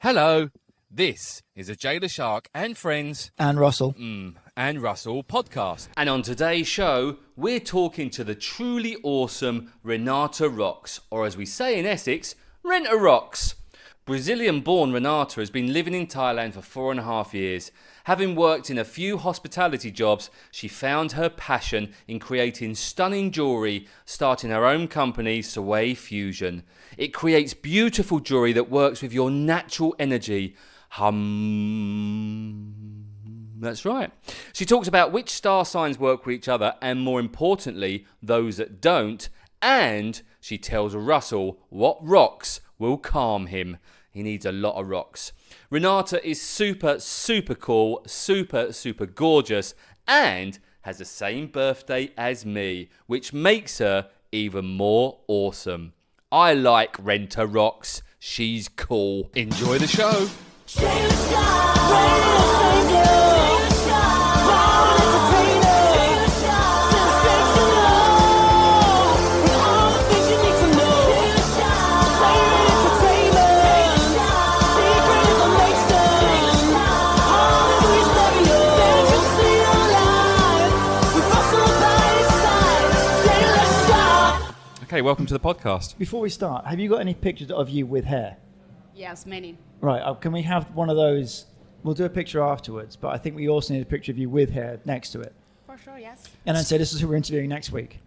Hello, this is a Leshark and Friends and Russell and Russell podcast. And on today's show, we're talking to the truly awesome Renata Rox, or as we say in Essex, Renata Rox. Brazilian-born Renata has been living in Thailand for 4.5 years. Having worked in a few hospitality jobs, she found her passion in creating stunning jewellery, starting her own company, Suay Fusion. It creates beautiful jewellery that works with your natural energy. That's right. She talks about which star signs work with each other and, more importantly, those that don't. And she tells Russell what rocks will calm him. He needs a lot of rocks. Renata is super cool, super gorgeous, and has the same birthday as me, which makes her even more awesome. I like Renata Rox. She's cool. Enjoy the show. Okay, welcome to the podcast. Before we start, have you got any pictures of you with hair? Yes, many. Right, can we have one of those? We'll do a picture afterwards, but I think we also need a picture of you with hair next to it. For sure, yes. And then say, this is who we're interviewing next week.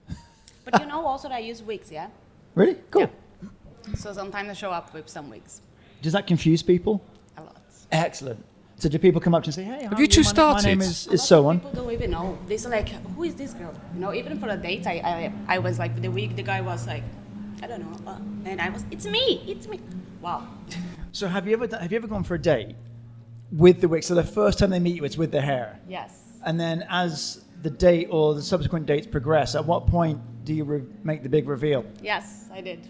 But you know also that I use wigs, yeah? Really? Cool. Yeah. So sometimes I show up with some wigs. Does that confuse people? A lot. Excellent. So do people come up to you and say, hey, Have you two started? My name is so on. People don't even know. They're like, who is this girl? You know, even for a date, I was like, the wig, the guy was like, I don't know. And I was, it's me. Wow. So have you ever gone for a date with the wig? So the first time they meet you, it's with the hair. Yes. And then as the date or the subsequent dates progress, at what point do you make the big reveal? Yes, I did.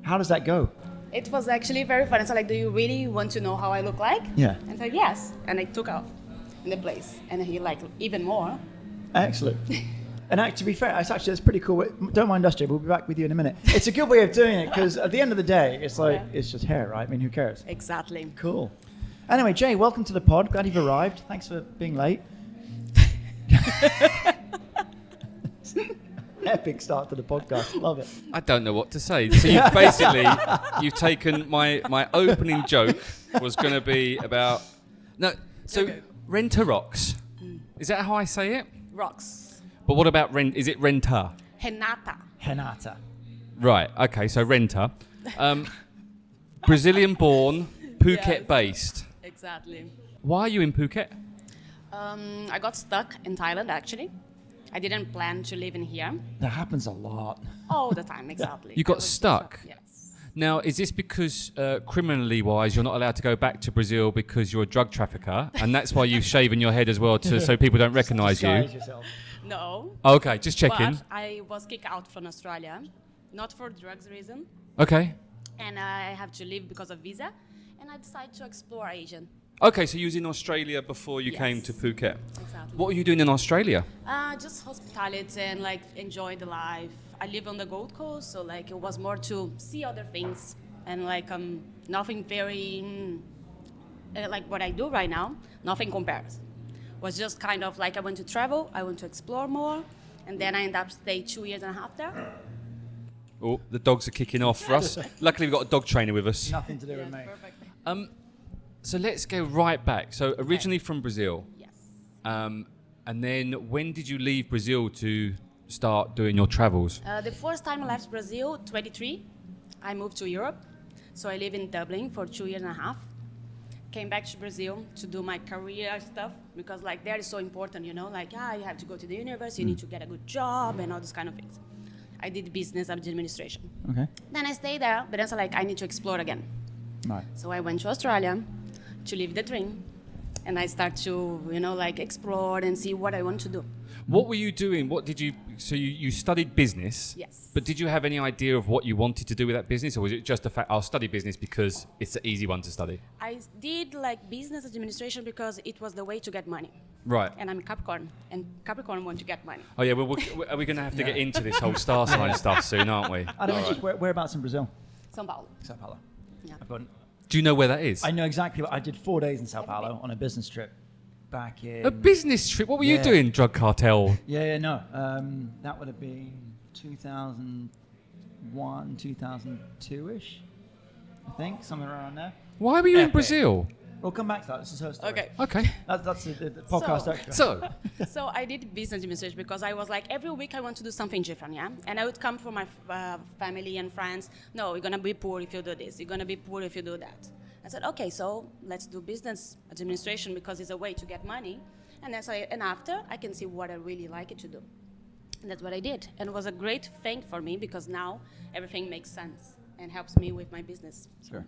How does that go? It was actually very fun. So like, do you really want to know how I look like? Yeah. And I said, yes. And I took off in the place. And he liked even more. Excellent. And actually, to be fair, that's pretty cool. Don't mind us, Jay. We'll be back with you in a minute. It's a good way of doing it because at the end of the day, it's like, it's just hair, right? I mean, who cares? Exactly. Cool. Anyway, Jay, welcome to the pod. Glad you've arrived. Thanks for being late. Epic start to the podcast. Love it. I don't know what to say. So you've taken my opening joke was going to be about Renata Rox. Is that how I say it? Rocks. But what about is it Renta? Renata. Right. Okay. So Renta, Brazilian-born, Phuket-based. Exactly. Why are you in Phuket? I got stuck in Thailand, actually. I didn't plan to live in here. That happens a lot. All the time, exactly. You got stuck? Yes. Now, is this because criminally-wise you're not allowed to go back to Brazil because you're a drug trafficker, and that's why you've shaven your head as well so people don't recognise you? Disguise yourself. No. Okay, just checking. But I was kicked out from Australia, not for drugs reason, Okay. and I have to leave because of visa, and I decided to explore Asia. Okay, so you was in Australia before you came to Phuket. Exactly. What were you doing in Australia? Just hospitality and like enjoy the life. I live on the Gold Coast, so like it was more to see other things and like nothing very like what I do right now. Nothing compares. Was just kind of like I want to travel, I want to explore more, and then I ended up staying 2.5 years there. Oh, the dogs are kicking off for us. Luckily, we've got a dog trainer with us. Nothing to do with me. Perfect. So let's go right back. So originally from Brazil. Yes. And then when did you leave Brazil to start doing your travels? The first time I left Brazil, 23, I moved to Europe. So I lived in Dublin for 2.5 years. Came back to Brazil to do my career stuff because like there is so important, you know, like you have to go to the university, you need to get a good job and all these kind of things. I did business administration. Okay. Then I stayed there, but then I was like, I need to explore again. Right. So I went to Australia to live the dream. And I start to, you know, like explore and see what I want to do. What were you doing? So you studied business? Yes. But did you have any idea of what you wanted to do with that business? Or was it just the fact, I'll study business because it's the easy one to study? I did like business administration because it was the way to get money. Right. And I'm a Capricorn, and Capricorn want to get money. Oh yeah, well, are we going to have to get into this whole star sign stuff soon, aren't we? I don't know, whereabouts in Brazil? São Paulo. Sao Paulo. Yeah. I've got Do you know where that is? I know exactly what I did 4 days in Sao Paulo on a business trip back in. A business trip? What were you doing, drug cartel? No. That would have been 2001, 2002-ish, I think, somewhere around there. Why were you in Epic. Brazil? We'll come back to that. This is her story. Okay. That's the podcast extra. So I did business administration because I was like, every week I want to do something different, yeah? And I would come from my family and friends. No, you're going to be poor if you do this. You're going to be poor if you do that. I said, okay, so let's do business administration because it's a way to get money. And after, I can see what I really like it to do. And that's what I did. And it was a great thing for me because now everything makes sense and helps me with my business. Sure.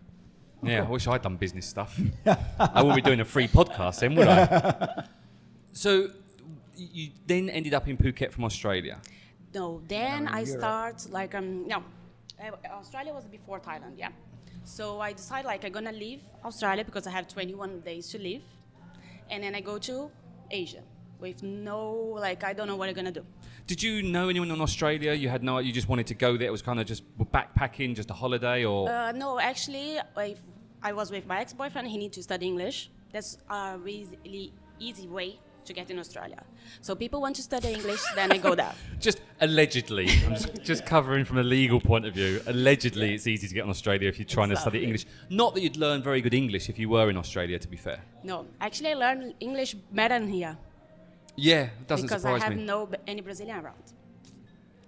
Yeah, I wish I'd done business stuff. I wouldn't be doing a free podcast then, would I? So you then ended up in Phuket from Australia? No, then I start Australia was before Thailand, yeah. So I decided I'm gonna leave Australia because I have 21 days to leave. And then I go to Asia with no, I don't know what I'm gonna do. Did you know anyone in Australia? You just wanted to go there? It was kind of just backpacking, just a holiday, or? No, actually, I was with my ex-boyfriend. He needs to study English. That's a really easy way to get in Australia. So people want to study English, then I go there. Just allegedly. I'm just covering from a legal point of view. Allegedly, it's easy to get in Australia if you're trying to study English. Not that you'd learn very good English if you were in Australia, to be fair. No, actually, I learned English better than here. Yeah, it doesn't surprise me. Because I have any Brazilian around.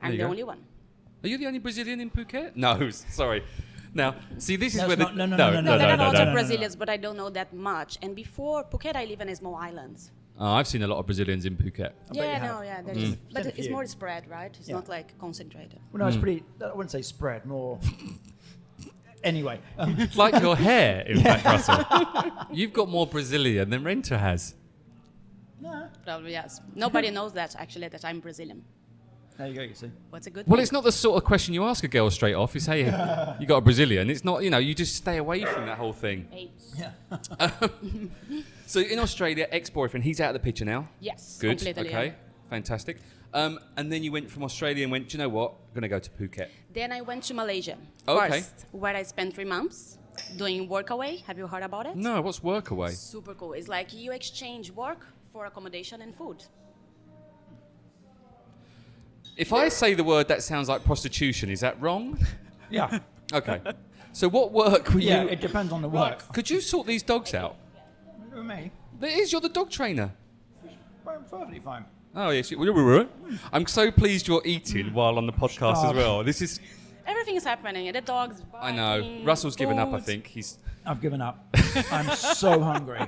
I'm the only one. Are you the only Brazilian in Phuket? No, sorry. Now, see, this is where No. There are a lot of Brazilians, but I don't know that much. And before Phuket, I live in a small island. I've seen a lot of Brazilians in Phuket. But it's more spread, right? It's not concentrated. Well, no, it's pretty. I wouldn't say spread, more. Anyway, Like your hair, in fact, Russell. You've got more Brazilian than Renta has. no. Probably, yes. Nobody knows that, actually, that I'm Brazilian. There you go. You see. What's a good Well, thing? it's not the sort of question you ask a girl straight off. Is, hey, you got a Brazilian? It's not, you just stay away from that whole thing. Hey. Yeah. So in Australia, ex-boyfriend, he's out of the picture now? Yes, Good, completely. okay, Yeah. fantastic. And then you went from Australia and went, do you know what? I'm going to go to Phuket. Then I went to Malaysia Okay. first, where I spent 3 months doing workaway. Have you heard about it? No, what's Workaway? Super cool. It's like you exchange work for accommodation and food. If I say the word that sounds like prostitution, is that wrong? Yeah. Okay. So what work were you... Yeah. It depends on the work. Could you sort these dogs out? For me, It is, you're the dog trainer. perfectly fine. Oh, yes. I'm so pleased you're eating while on the podcast as well. This is... Everything is happening. The dogs I know. barking, Russell's given up, I food. think. He's... I've given up. I'm so hungry.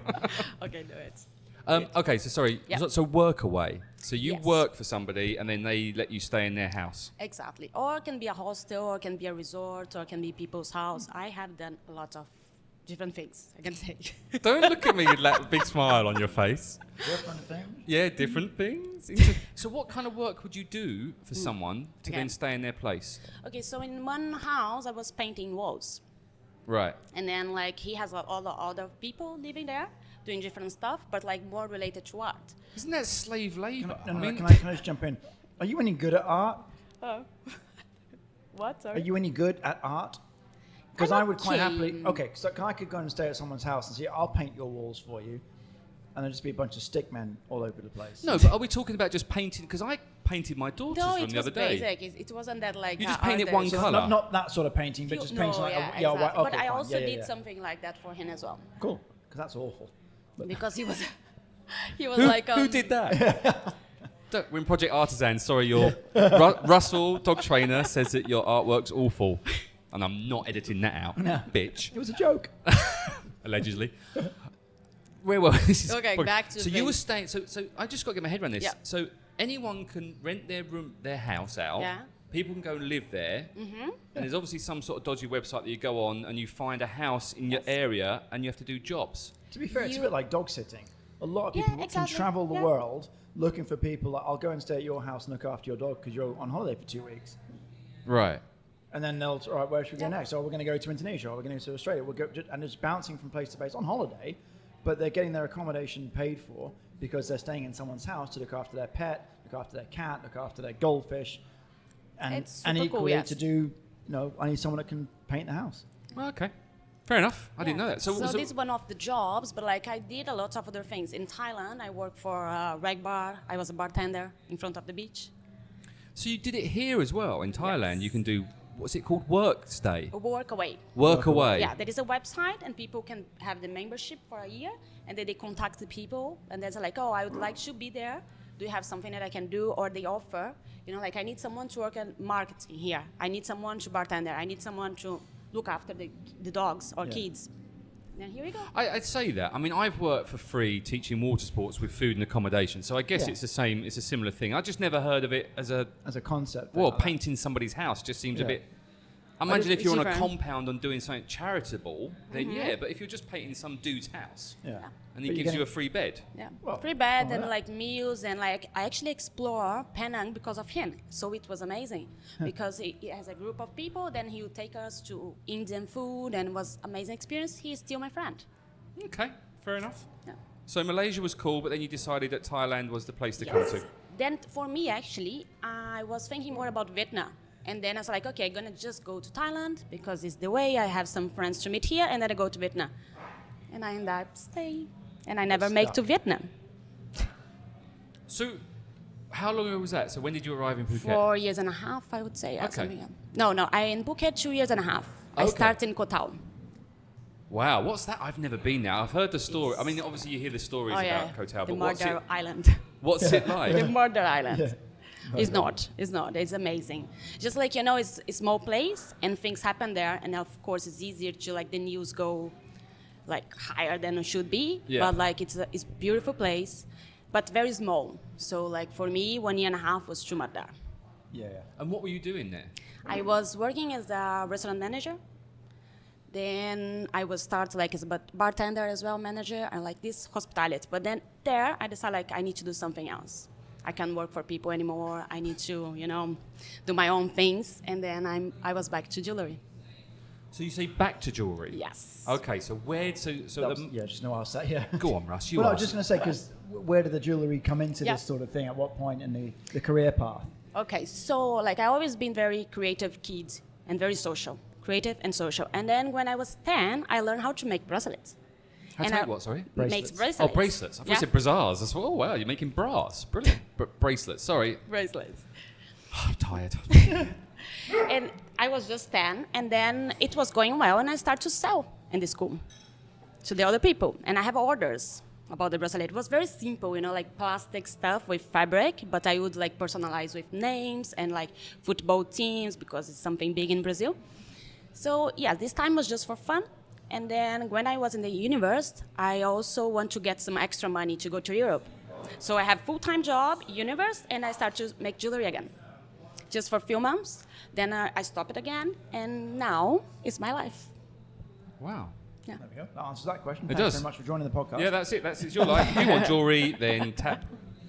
Okay, do it. Okay, so sorry. Yeah. So Workaway. So you Yes. work for somebody and then they let you stay in their house. Exactly. Or it can be a hostel, or it can be a resort, or it can be people's house. I have done a lot of different things, I can say. Don't look at me with that big smile on your face. Different things. Yeah, different things. So what kind of work would you do for someone to Okay. then stay in their place? Okay, so in one house, I was painting walls. Right. And then, he has all the other people living there, doing different stuff, but, more related to art. Isn't that slave labour? Can I just jump in? Are you any good at art? Oh. What? Are you any good at art? Because I would quite okay. happily. Okay, so I could go and stay at someone's house and say, I'll paint your walls for you, and there'll just be a bunch of stick men all over the place. No, but are we talking about just painting? Because I painted my daughter's No, room it the was other day. basic. It wasn't that You just painted one artist. colour. Not that sort of painting, but just painting exactly. white. But Okay, I fine. also Yeah, did yeah. something like that for him as well, Cool, because that's awful. because he was, he was Who did that? We're in Project Artisan. Sorry, your Russell, dog trainer, says that your artwork's awful. And I'm not editing that out, No. bitch. It was a joke. Allegedly. Where were this is Okay, probably- back to So the you were thing. staying. So I just got to get my head around this. Yeah. So anyone can rent their room, their house out. Yeah. People can go and live there. Mm-hmm. And there's obviously some sort of dodgy website that you go on and you find a house in your area and you have to do jobs. To be fair, it's a You- bit like dog sitting. A lot of Yeah, people can exactly. travel the Yeah. world looking for people. Like, I'll go and stay at your house and look after your dog because you're on holiday for 2 weeks. Right. And then they'll, all right, where should we go next? Oh, we're going to go to Indonesia. Or we're going to go to Australia. We'll go, and it's bouncing from place to place on holiday, but they're getting their accommodation paid for because they're staying in someone's house to look after their pet, look after their cat, look after their goldfish, and It's and super cool, equally yes. to do, I need someone that can paint the house. Well, okay. Fair enough. I didn't know that. So this is one of the jobs, but like I did a lot of other things. In Thailand, I worked for a rag bar. I was a bartender in front of the beach. So you did it here as well in Thailand. Yes. You can do, what's it called? Work stay. Work away. Work away. Yeah, there is a website and people can have the membership for a year and then they contact the people and they're like, oh, I would like to be there. Do you have something that I can do? Or they offer, you know, like I need someone to work at marketing here. I need someone to bartender. I need someone to look after the dogs or kids. And here we go. I'd say that. I mean, I've worked for free teaching water sports with food and accommodation, so I guess it's the same. It's a similar thing. I just never heard of it as a concept. Well, painting somebody's house just seems a bit. I imagine if you're on a compound and doing something charitable, then but if you're just painting some dude's house, and he gives you a free bed, free bed and like meals and like I actually explore Penang because of him. So it was amazing because he has a group of people. Then he would take us to Indian food and it was amazing experience. He is still my friend. Okay, fair enough. Yeah. So Malaysia was cool, but then you decided that Thailand was the place to come to. Then for me actually, I was thinking more about Vietnam. And then I was like, okay, I'm gonna just go to Thailand because it's the way. I have some friends to meet here, and then I go to Vietnam. And I end up staying, and I never make to Vietnam. So, how long ago was that? So when did you arrive in Phuket? 4 years and a half, I would say. Okay. No, I in Phuket 2 years and a half. I started in Koh Tao. Wow, what's that? I've never been there. I've heard the story. I mean, obviously you hear the stories about Koh Tao, The but what's murder it? island. What's it like? The murder island. Yeah. It's not. It's amazing. Just like, you know, it's a small place and things happen there. And of course, it's easier to like the news go like higher than it should be. Yeah. But like it's a beautiful place, but very small. So like for me, 1 year and a half was too much there. Yeah. And what were you doing there? I was working as a restaurant manager. Then I was start like as a bartender as well, manager, and like this hospitality. But then there, I decided like I need to do something else. I can't work for people anymore. I need to, you know, do my own things. And then I was back to jewelry. So you say back to jewellery? Yes. Okay, so where, Just know what I'll say, yeah. Go on, Russ, you Well, I ask. was just going to say, because where did the jewellery come into this sort of thing? At what point in the career path? Okay, so like I always been very creative kid and very social. Creative and social. And then when I was 10, I learned how to make bracelets. How to make what, sorry? Makes bracelets. Oh, bracelets. I thought you said brassards. I thought, oh, wow, you're making brass. Brilliant. Bracelets, sorry. Bracelets. I'm tired. And I was just 10, and then it was going well, and I started to sell in the school to the other people. And I have orders about the bracelet. It was very simple, you know, like plastic stuff with fabric, but I would like personalize with names and like football teams because it's something big in Brazil. So yeah, this time was just for fun. And then when I was in the university, I also want to get some extra money to go to Europe. So I have full-time job, university, and I start to make jewelry again. Just for a few months. Then I stop it again, and now it's my life. Wow. Yeah. There we go. That answers that question. It Thanks does. very much for joining the podcast. Yeah, that's it. It's your life. If you want jewellery, then tap.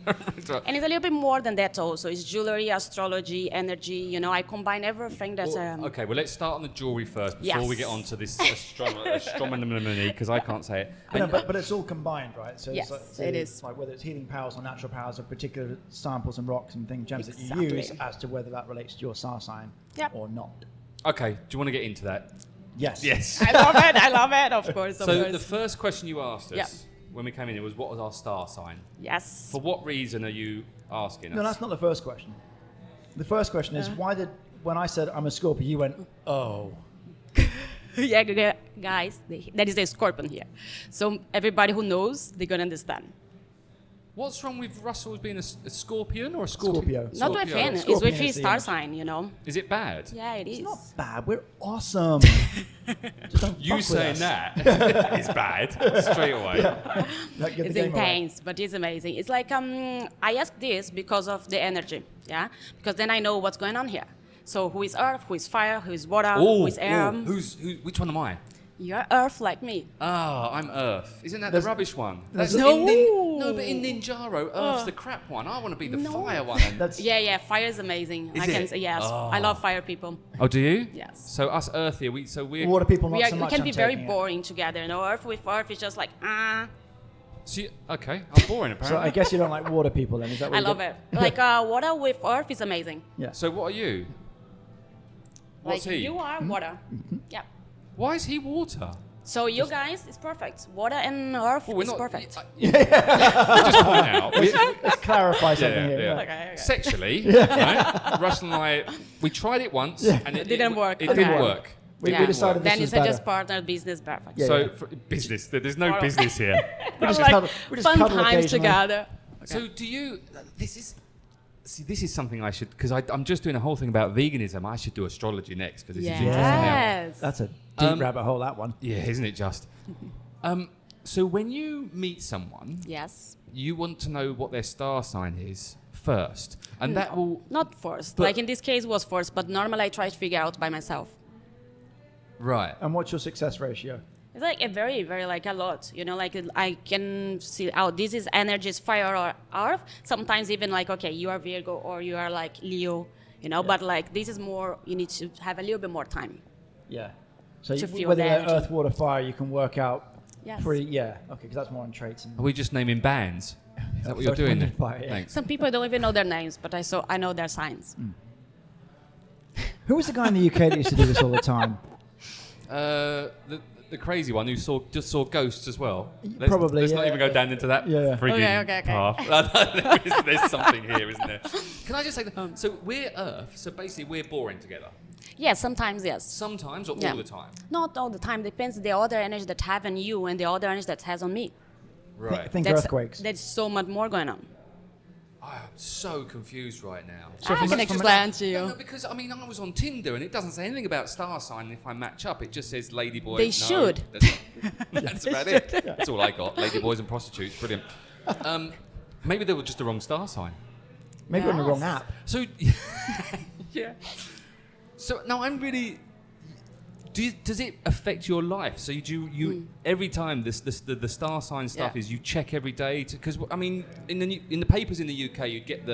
And it's a little bit more than that also. It's jewelry, astrology, energy. You know, I combine everything that's... Okay, well, let's start on the jewellery first before we get on to this astronomy, because I can't say it. But it's all combined, right? So Yes, it is. Like whether it's healing powers or natural powers of particular samples and rocks and things, gems that Exactly. you use, as to whether that relates to your star sign or not. Okay, do you want to get into that? Yes. Yes. I love it, of course. So the first question you asked us when we came in was, what was our star sign? Yes. For what reason are you asking us? No, that's not the first question. The first question is, when I said I'm a Scorpio, you went, oh. Yeah, guys, that is a scorpion here. So everybody who knows, they're going to understand. What's wrong with Russell as being a scorpion or a scorpio? Scorpio. Not with him, it's Scorpion with his is the star image. sign, you know. Is it bad? Yeah, it is. It's not bad. We're awesome. Just don't You fuck saying with us. that is bad straight away. Like, get the It's game away. intense, but it's amazing. It's like I ask this because of the energy, yeah. Because then I know what's going on here. So who is earth? Who is fire? Who is water? Who is air? Which one am I? You're earth like me. Ah, I'm Earth. Isn't that There's- the rubbish one? there's- That's No. no, but in Ninjaro, Earth's the crap one. I want to be the No. fire one. That's Yeah, fire is amazing. Is I can it? say yes. I love fire people. Oh, do you? Yes. So us Earth here, we're. water people, not We so much. can I'm be very taking it. boring together. You know, earth with earth is just like Okay, I'm boring apparently. So I guess you don't like water people then, is that what I you love get? it. Like water with earth is amazing. Yeah. So what are you? What's Like he? you are water. Yeah. Why is he water? So you guys, it's perfect. Water and earth is perfect. Just point out. Let's clarify something here. Yeah. Okay. Sexually, right? Russell and I, we tried it once and it didn't work. It Okay. didn't work. We Yeah. decided this Then was it's better. just partner business perfect. Yeah. So for business, there's no business here. We just Like cuddle- we just fun cuddle times occasionally. together. So do you? This is something I should, because I'm just doing a whole thing about veganism. I should do astrology next because this is interesting. Now. Yes. That's a deep rabbit hole, that one. Yeah, isn't it just? So when you meet someone, Yes. you want to know what their star sign is first, and that will Not forced. But- Like in this case was forced, but normally I try to figure out by myself. right. And what's your success ratio? It's like a very, very like a lot. You know, like I can see, oh, this is energy, is fire or earth. Sometimes even like, okay, you are Virgo or you are like Leo, you know, but like this is more, you need to have a little bit more time. Yeah. So To feel whether the they're energy. earth, water, fire, you can work out Yes. pretty, okay, because that's more on traits. And Are we just naming bands? Is that what you're First doing? one Then? in fire, yeah. Thanks. Some people don't even know their names, but I know their signs. Who was the guy in the UK that used to do this all the time? The crazy one who just saw ghosts as well. Probably, Let's not yeah. even go down into that Yeah. frigging Okay. path. There's something here, isn't there? Can I just say that? So we're Earth. So basically, we're boring together. Yes, sometimes yes. Sometimes or Yeah. all the time. Not all the time. Depends the other energy that have on you and the other energy that has on me. Right. Think That's- earthquakes. There's so much more going on. I'm so confused right now. I can explain to you. No, because I mean, I was on Tinder and it doesn't say anything about star sign. If I match up, it just says ladyboy. They No, should. That's about it. That's all I got. Ladyboys and prostitutes. Brilliant. Maybe they were just the wrong star sign. Maybe on the wrong Yes. app. So, yeah. So now I'm really. Does it affect your life? So you every time the star sign stuff Yeah. is you check every day because I mean in the papers in the UK you'd get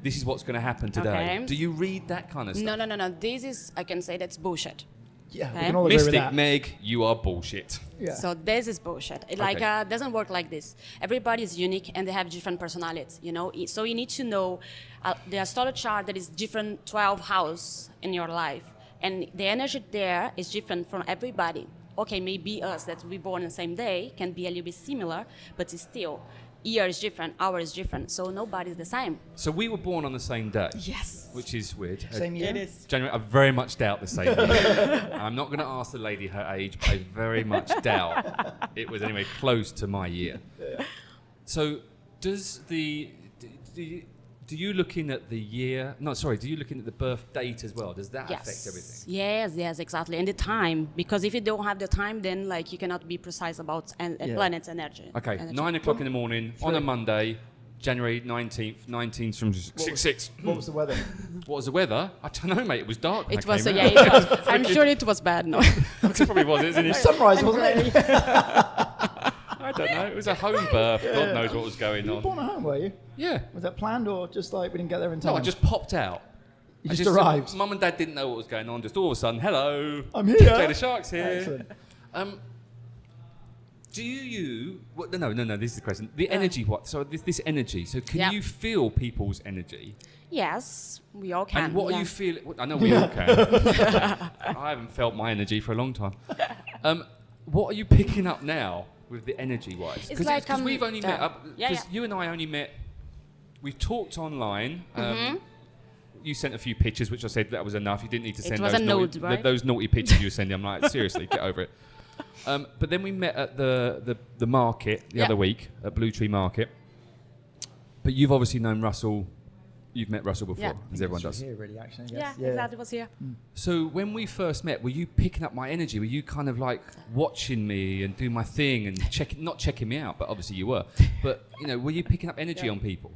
this is what's going to happen today. Okay. Do you read that kind of stuff? No. This is, I can say that's bullshit. Yeah, we Okay. can all agree with Mystic that. Meg, you are bullshit. Yeah. So this is bullshit. It like Okay. doesn't work like this. Everybody is unique and they have different personalities. You know, so you need to know the astrology chart that is different 12 house in your life, and the energy there is different from everybody. Okay, maybe us that we born on the same day can be a little bit similar, but it's still year is different, hour is different, so nobody's the same. So we were born on the same day, Yes. which is weird. Same year? It is. January, I very much doubt the same year. I'm not going to ask the lady her age, but I very much doubt it was anywhere close to my year. So does do you look in at the year? No, sorry. Do you look in at the birth date as well? Does that affect everything? Yes, exactly. And the time, because if you don't have the time, then like you cannot be precise about planet's energy. Okay, energy. 9 o'clock in the morning on a Monday, January 19th. 19's from 6-6. What was the weather? What was the weather? I don't know, mate. It was dark. when It I was, came yeah, out. it was. I'm sure it was bad, no. It probably was, isn't it? Sunrise, wasn't it? I don't know. It was a home birth. God knows what was going You were born on. at home, were you? Yeah. Was that planned or just like we didn't get there in time? No, I just popped out. You I just arrived. Mum and Dad didn't know what was going on. Just all of a sudden, hello. I'm here. Leshark's here. Excellent. Do you? What, no. This is the question. The energy. What? So this energy. So can Yeah. you feel people's energy? Yes, we all can. And what yeah. are you feeling? I know we all can. I haven't felt my energy for a long time. What are you picking up now with the energy wise? It's like, Because we've only met up. yeah, Because yeah. you and I only met. We've talked online. Mm-hmm. You sent a few pictures, which I said that was enough. You didn't need to send was those a naughty, nude, right? those naughty pictures you were sending. I'm like, seriously, get over it. But then we met at the market the Yeah. other week at Blue Tree Market. But you've obviously known Russell. You've met Russell before, Yeah. as everyone She was does. here, really, actually. I Yeah, guess. exactly. Was here. So when we first met, were you picking up my energy? Were you kind of like watching me and doing my thing and not checking me out? But obviously you were. But were you picking up energy on people?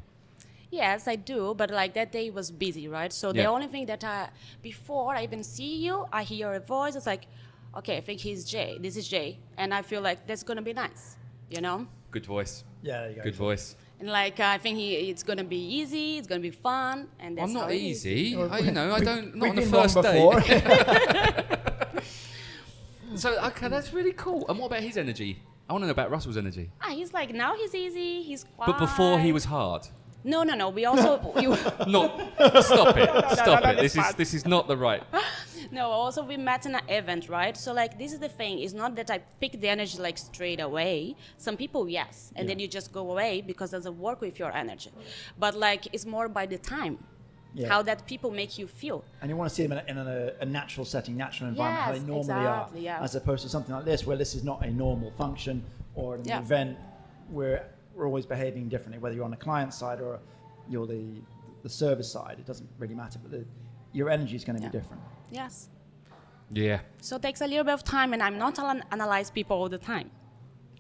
Yes, I do, but like that day was busy, right? So the Yeah. only thing that before I even see you, I hear a voice. It's like, okay, I think he's Jay. This is Jay, and I feel like that's gonna be nice, Good voice. Yeah, there you go. Good voice. And like I think it's gonna be easy. It's gonna be fun, and that's I'm not how it is. easy. I don't. Not We've on the been wrong first before. date. So okay, that's really cool. And what about his energy? I want to know about Russell's energy. He's like now he's easy. He's quiet. But before he was hard. No. We also No, stop it. Stop it. This is not the right. No, also we met in an event, right? So like this is the thing. It's not that I pick the energy like straight away. Some people, yes, and then you just go away because it doesn't work with your energy. But like it's more by the time, how that people make you feel. And you want to see them in a natural setting, natural environment, how they normally exactly, are, as opposed to something like this, where this is not a normal function or an event where we're always behaving differently, whether you're on the client side or you're the service side. It doesn't really matter, but your energy is going to be different. Yes. Yeah. So it takes a little bit of time, and I'm not analyze people all the time.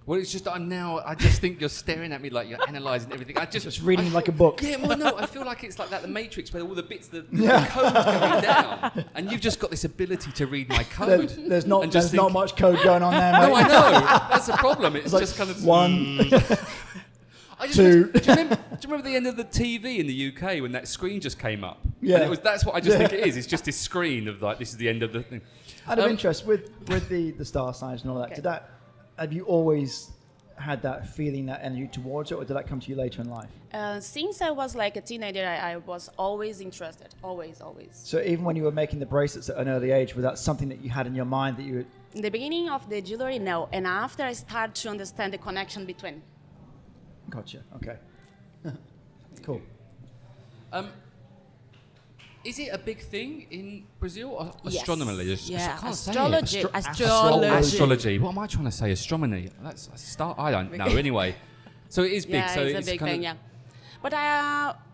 Well, it's just I just think you're staring at me like you're analysing everything. Just reading like a book. Yeah, well, no, I feel like it's like that, the Matrix, where all the bits, the code's going down, and you've just got this ability to read my code. There's not much code going on there, mate. No, I know. That's the problem. It's like just kind of... one... Do you remember the end of the TV in the UK when that screen just came up? Yeah. And that's what I just think it is. It's just this screen of like, this is the end of the thing. Out of interest, with the star signs and all that, have you always had that feeling, that energy towards it, or did that come to you later in life? Since I was like a teenager, I was always interested. Always. So even when you were making the bracelets at an early age, was that something that you had in your mind that you would... In the beginning of the jewelry, no. And after I started to understand the connection between. Gotcha. Okay. Cool. Is it a big thing in Brazil? Yes. Astronomy. Yeah, I can't say astrology. it. Astrology. What am I trying to say? Astronomy. That's a start. I don't know. Anyway, so it is big. Yeah, so it's a big thing. Yeah, but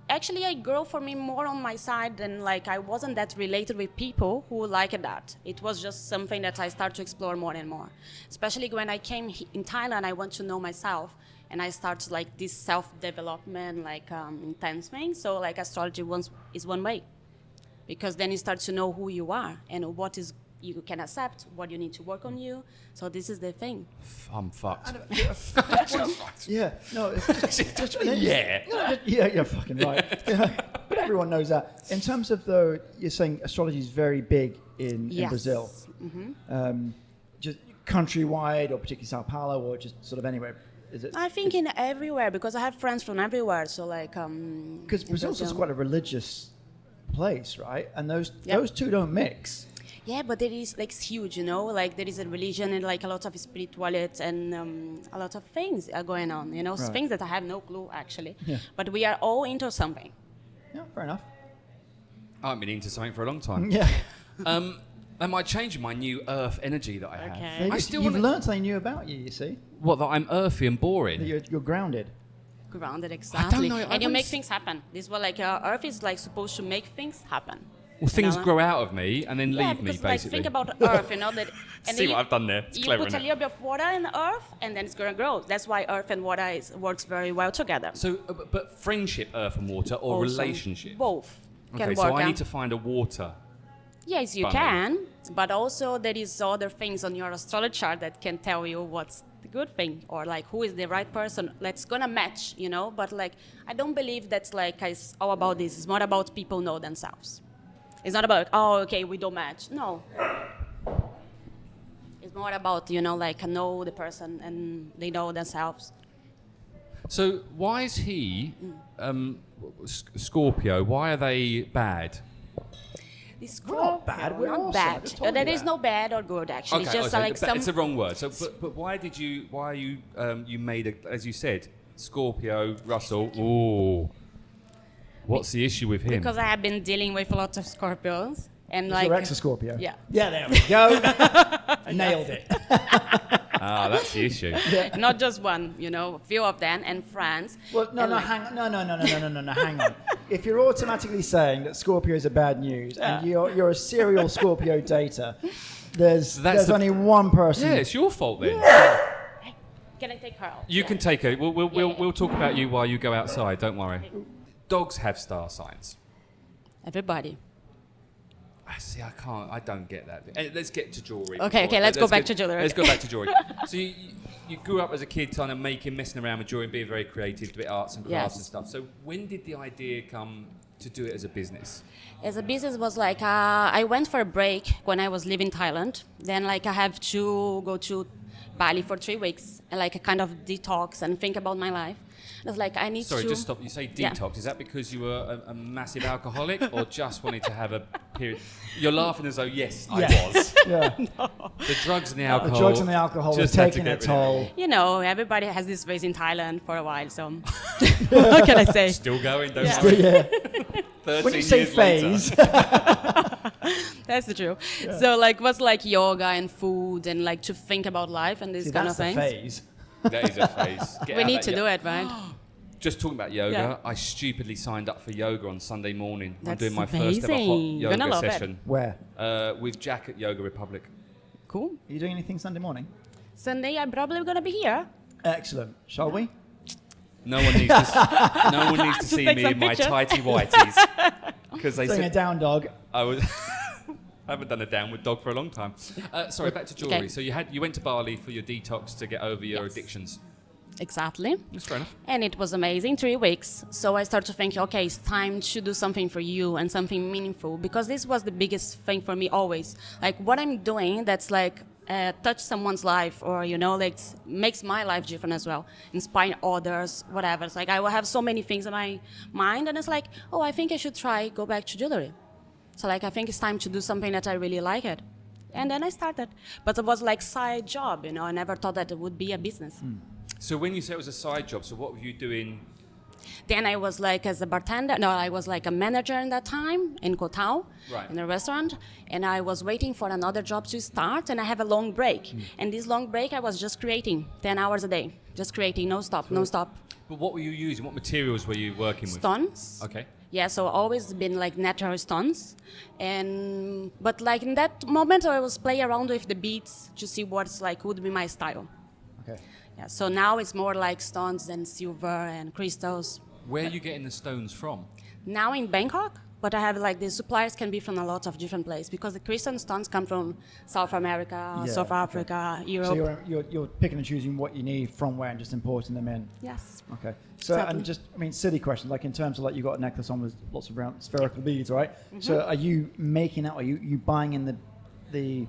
actually, I grew for me more on my side than like I wasn't that related with people who liked that. It was just something that I started to explore more and more. Especially when I came in Thailand, I want to know myself. And I started like this self-development, like intense thing. So like astrology is one way, because then you start to know who you are and what is you can accept, what you need to work on you. So this is the thing. I'm fucked. Yeah, no, it's just yeah. Yeah, you're fucking right. But everyone knows that. In terms of though, you're saying astrology is very big in Brazil. Mm-hmm. Just countrywide, or particularly Sao Paulo, or just sort of anywhere. I think in everywhere, because I have friends from everywhere. So like, because Brazil's just quite a religious place, right? And those two don't mix. Yeah, but there is like it's huge, you know. Like there is a religion and like a lot of spirituality and a lot of things are going on, you know, things that I have no clue actually. Yeah. But we are all into something. Yeah, fair enough. I've been into something for a long time. Yeah. Am I changing my new earth energy that I have? Okay. You've learned something new about you see. What, that I'm earthy and boring? That you're grounded. Grounded, exactly. I don't know. And you make things happen. This is what like Earth is like supposed to make things happen. Well, things grow out of me and then leave me, because, basically. Like, think about Earth, you know that. And See what I've done there? It's you clever, put a little bit of water in the Earth, and then it's gonna grow. That's why Earth and water works very well together. So, but friendship, earth and water, or Also, relationship? both can okay, work. so I need to find a water. Yes, you can, but also there is other things on your astrology chart that can tell you what's the good thing, or like who is the right person that's gonna match, you know. But like, I don't believe that's like it's all about this. It's more about people know themselves. It's not about we don't match. No, it's more about like know the person and they know themselves. So why is he Scorpio? Why are they bad? We're not bad. We're not awesome. bad. There is no bad or good actually. Okay, it's just like some. It's the wrong word. So, but why you made as you said, Scorpio, Russell? Ooh, what's the issue with him? Because I have been dealing with a lot of Scorpios, and like your ex a Scorpio. Yeah. Yeah, there we go. Nailed it. That's the issue. Yeah. Not just one, a few of them, and friends. Well, hang on. If you're automatically saying that Scorpios are bad news and you're a serial Scorpio dater, there's only one person. Yeah, it's your fault then. Yeah. Can I take her out? You can take her. We'll talk about you while you go outside. Don't worry. Dogs have star signs. Everybody. See, I don't get that. Let's get to jewellery. Okay, let's go back to jewellery. Let's go back to jewellery. So you grew up as a kid kind of messing around with jewellery and being very creative, a bit arts and crafts and stuff. So when did the idea come to do it as a business? As a business was like, I went for a break when I was living in Thailand. Then like I have to go to Bali for 3 weeks, and like a kind of detox and think about my life. I was like, I need Sorry, to. just stop. You say detox. Is that because you were a massive alcoholic or just wanted to have a period? You're laughing as though, yes, I was. Yeah. The drugs and the alcohol. The drugs and the alcohol are just had to taking a get rid of toll. You know, everybody has this phase in Thailand for a while, so what can I say? Still going, don't Yeah. worry. Yeah. 13 When you say years later. phase, That's the truth. So like, what's like yoga and food and like to think about life and these see, kind that's of the things. phase. That is a phase. Get We out need of to that do it, right? Just talking about yoga, Yeah. I stupidly signed up for yoga on Sunday morning. I'm That's doing my first ever hot amazing. You're gonna yoga love it. session Where? with Jack at Yoga Republic. Cool. Are you doing anything Sunday morning? Sunday, I'm probably gonna be here. Excellent. Shall we? No one needs to, no one needs to see take me some in my pictures. tighty whities because they Doing a said down dog. I was. I haven't done a downward dog for a long time. Sorry, back to jewelry. Okay. So you went to Bali for your detox to get over your addictions. Exactly. That's fair enough. And it was amazing, 3 weeks. So I started to think, okay, it's time to do something for you and something meaningful, because this was the biggest thing for me always. Like what I'm doing that's like touch someone's life, or, you know, like makes my life different as well, inspire others, whatever. It's like I will have so many things in my mind, and it's like, oh, I think I should go back to jewelry. So like I think it's time to do something that I really like it. And then I started. But it was like side job, you know, I never thought that it would be a business. So when you say it was a side job, so what were you doing? Then I was like as a bartender. No, I was like a manager in that time in Koh Tao, Right. in a restaurant. And I was waiting for another job to start, and I have a long break. And this long break, I was just creating 10 hours a day, just creating, no stop. But what were you using? What materials were you working with? Stones. Okay. Yeah, so always been like natural stones, but like in that moment I was playing around with the beads to see what's like would be my style. Okay. Yeah, so now it's more like stones and silver and crystals. Where are you getting the stones from? Now in Bangkok, but I have like the suppliers can be from a lot of different places, because the crystal stones come from South America, Yeah, South okay. Africa, Europe. So you're picking and choosing what you need from where and just importing them in. Yes. Okay. So Exactly. and just, I mean, silly question, like in terms of like you got a necklace on with lots of round spherical beads, right? So are you making that, or you buying in the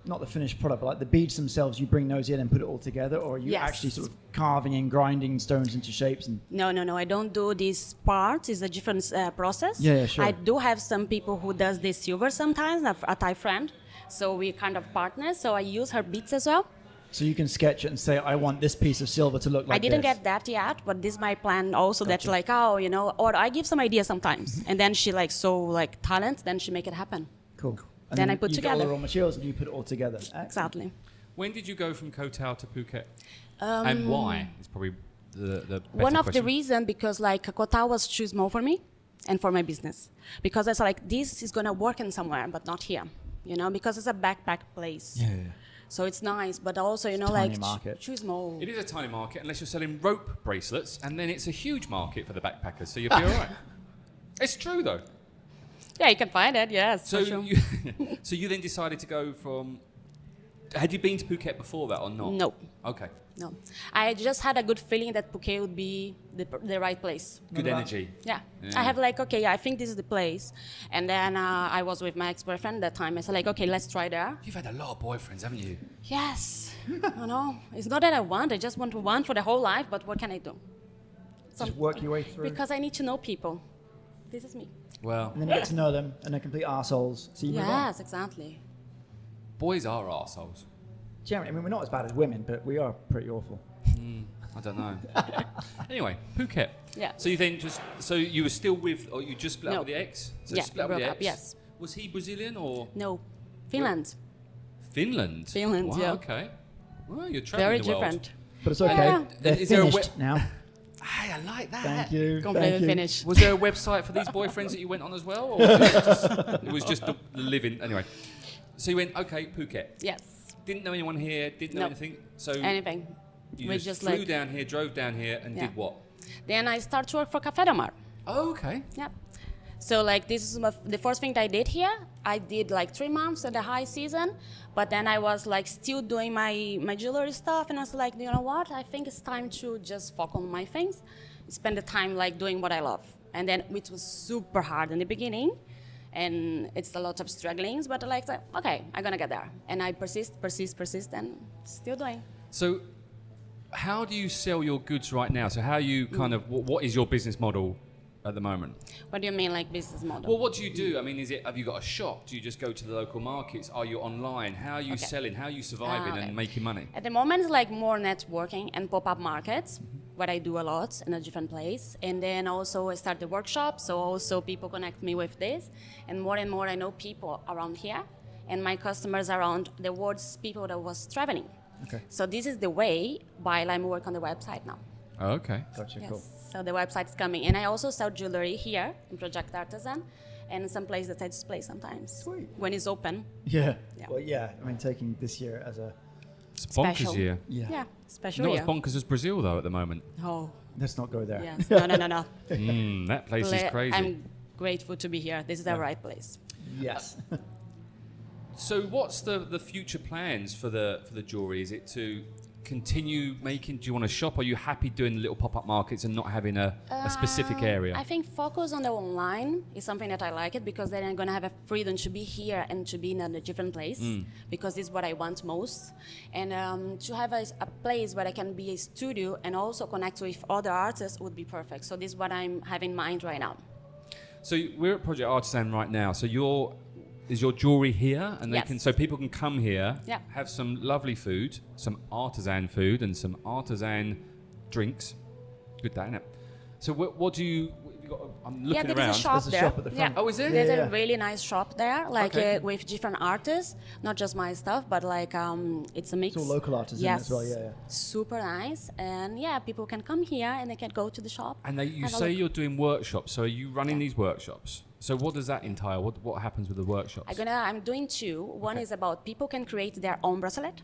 not the finished product, but like the beads themselves, you bring those in and put it all together, or are you Yes. actually sort of carving and grinding stones into shapes? And No, I don't do this part. It's a different process. Yeah, sure. I do have some people who does this silver sometimes, a Thai friend. So we kind of partners. So I use her beads as well. so you can sketch it and say, I want this piece of silver to look like I didn't this. get that yet, but this is my plan also. That's like, oh, you know, or I give some ideas sometimes, and then she like so like talent, then she make it happen. Cool. And Then I put you together. get all the raw materials and you put it all together. Excellent. Exactly. When did you go from Koh Tao to Phuket? And why? It's probably the better One of the question. reasons, because like Koh Tao was too small for me and for my business, because I was like, this is gonna work in somewhere, but not here, you know, because it's a backpack place. Yeah. So it's nice, but also, you know, tiny like market. too small. It is a tiny market unless you're selling rope bracelets, and then it's a huge market for the backpackers, so you'll be all right. It's true though. Yeah, you can find it. Yes. So for sure. you, so you then decided to go from. Had you been to Phuket before that or not? No. Okay. No, I just had a good feeling that Phuket would be the right place. Good Right. energy. Yeah. Yeah. I have like, okay, I think this is the place. And then I was with my ex-boyfriend at that time. I said like, okay, let's try there. You've had a lot of boyfriends, haven't you? Yes. You know, it's not that I want. I just want to want for the whole life. But what can I do? Just work your way through. Because I need to know people. This is me. Well, And then you get to know them, and they're complete arseholes. So you move on. Yes, exactly. boys are arseholes. Generally, I mean, we're not as bad as women, but we are pretty awful. I don't know. Anyway, Phuket. Yeah. So you then so you were still with, or you just split No. up with the ex? So Yeah, split up with broke the up, ex. yes. Was he Brazilian or No, Finland. Finland? Finland, Wow, yeah. Okay. Well, you're traveling Very the world. different. But it's okay. Yeah. They're Is there a finished now. Hey, I like that. Thank you. Completely Thank you. finished. Was there a website for these boyfriends that you went on as well? Or it was just the living? Anyway. So you went, okay, Phuket. Yes. Didn't know anyone here, didn't know No. anything. So Anything. you We just just flew like. down here, drove down here, and Yeah. did what? Then I start to work for Café Del Mar. Oh, okay. Yeah. So like this is the first thing that I did here. I did like 3 months at the high season, but then I was like still doing my jewelry stuff, and I was like, you know what? I think it's time to just focus on my things, spend the time like doing what I love. And then it was super hard in the beginning, and it's a lot of strugglings, but like okay, I'm gonna get there. And I persist, and still doing. So, how do you sell your goods right now? So, how you kind of what is your business model at the moment? What do you mean, like business model? Well, what do you do? I mean, have you got a shop? Do you just go to the local markets? Are you online? How are you selling? How are you surviving and making money? At the moment, it's like more networking and pop-up markets, what I do a lot in a different place. And then also I start the workshop, so also people connect me with this. And more I know people around here, and my customers around the world's people that was traveling. Okay. So this is the way while I'm working on the website now. Oh, okay. Gotcha. Yes. Cool. So the website's coming. And I also sell jewelry here in Project Artisan and some place that I display sometimes. Sweet. When it's open. Yeah. Yeah. Well, yeah. I mean, taking this year as a It's bonkers Special. year. Yeah, special Not year. as bonkers as Brazil though at the moment. Oh, let's not go there. yes. No. That place is crazy. I'm grateful to be here. This is the right place. Yes. So what's the future plans for the jewelry? Is it to continue making? Do you want to shop? Are you happy doing little pop-up markets and not having a specific area? I think focus on the online is something that I like it because then I'm gonna have a freedom to be here and to be in a different place because this is what I want most. And to have a place where I can be a studio and also connect with other artists would be perfect. So this is what I'm having in mind right now. So we're at Project Artisan right now. So is your jewelry here, and Yes. so people can come here, Yeah. have some lovely food, some artisan food, and some artisan drinks. Good day, innit? So what do you? I'm looking there around. is a shop There's a there. shop at the front. Yeah. Oh, is there? There's Yeah. a really nice shop there, like Okay. with different artists, not just my stuff, but like it's a mix. It's all local artists in yes. as well, yeah. Super nice, and yeah, people can come here and they can go to the shop. And you have a say look. you're doing workshops. So are you running these workshops? So what does that entail? What happens with the workshops? I'm doing two. One is about people can create their own bracelet.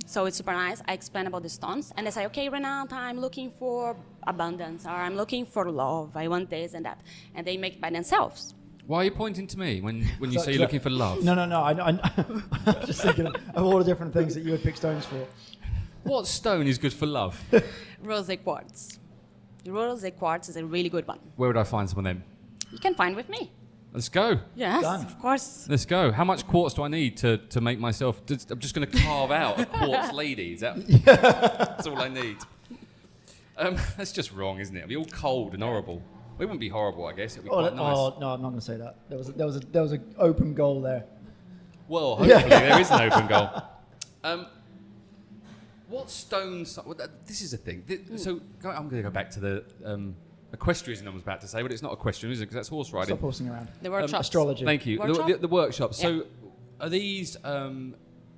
So it's super nice. I explain about the stones, and they say, okay, Renata, I'm looking for abundance, or I'm looking for love. I want this and that, and they make it by themselves. Why are you pointing to me when you say you're So- looking for love? No. I'm just thinking of all the different things that you would pick stones for. What stone is good for love? Rose quartz. Rose quartz is a really good one. Where would I find some of them? You can find with me. Let's go. Yes, Done. of course. Let's go. How much quartz do I need to make myself? I'm just going to carve out a quartz lady. Is that? That's all I need. That's just wrong, isn't it? It'd be all cold and horrible. It wouldn't be horrible, I guess. It'd be quite nice. Oh no, I'm not going to say that. There was an open goal there. Well, hopefully there is an open goal. What stones? This is a thing. So I'm going to go back to the equestrianism I was about to say, but it's not equestrian, is it? Because that's horse riding. Stop horsing around. The workshops. Astrology. Thank you. Workshop? The workshops. Yeah. So are these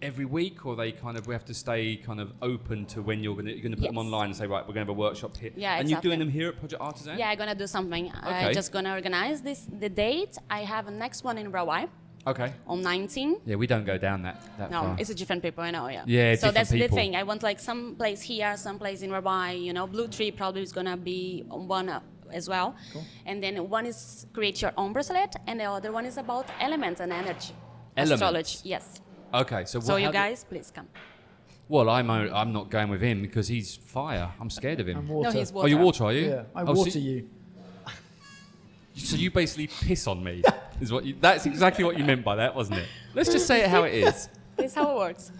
every week, or they kind of we have to stay kind of open to when you're going to put them Yes. online and say, right, we're going to have a workshop here. Yeah, and exactly. you're doing them here at Project Artisan? Yeah, I'm gonna do something. Okay. I'm just gonna organize the date. I have a next one in Rawai Okay. on 19. Yeah, we don't go down that No, far. it's a different people, I know, yeah. Yeah, so different that's people. the thing. I want like some place here, some place in Rawai, Blue Tree probably is gonna be on one as well. Cool. And then one is create your own bracelet, and the other one is about elements and energy. Elements? Astrology, yes. Okay, so So what, you how do- guys, please come. Well, I'm not going with him because he's fire. I'm scared of him. And water. No, he's Oh, water. you water, are you? Yeah, I Oh, water so, you. so you basically piss on me. Is what? That's exactly what you meant by that, wasn't it? Let's just say it how it is. This is how it works.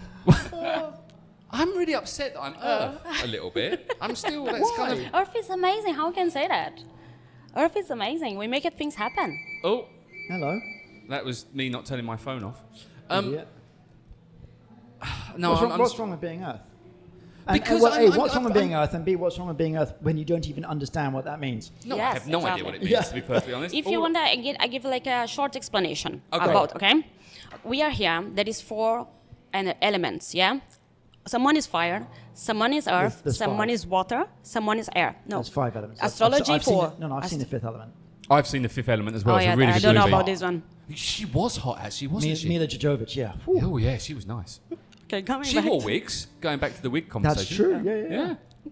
I'm really upset that I'm Earth a little bit. I'm still. That's kind of. Earth is amazing. How can I say that? Earth is amazing. We make things happen. Oh, Hello. that was me not turning my phone off. Idiot. No, What's wrong with being Earth? Because well, I'm- A, what's I'm- wrong with being Earth? And B, what's wrong with being Earth when you don't even understand what that means? No, I Yes, have no idea exactly. what it means. Yeah. To be perfectly honest. If you All- want, I give like a short explanation Okay. about. Okay, we are here. There is four elements. Yeah, someone is fire, someone is earth, There's someone five. is water, someone is air. No, There's 5 elements. Astrology I've seen four. it- I've seen the fifth element. I've seen the Fifth Element as well. Oh It's a yeah, really I good don't know movie. about this one. She was hot, actually, wasn't she? Mila Jovovich, yeah. Whew. Oh yeah, she was nice. Okay, coming She back. wore wigs. Going back to the wig conversation. That's true. Yeah. Yeah.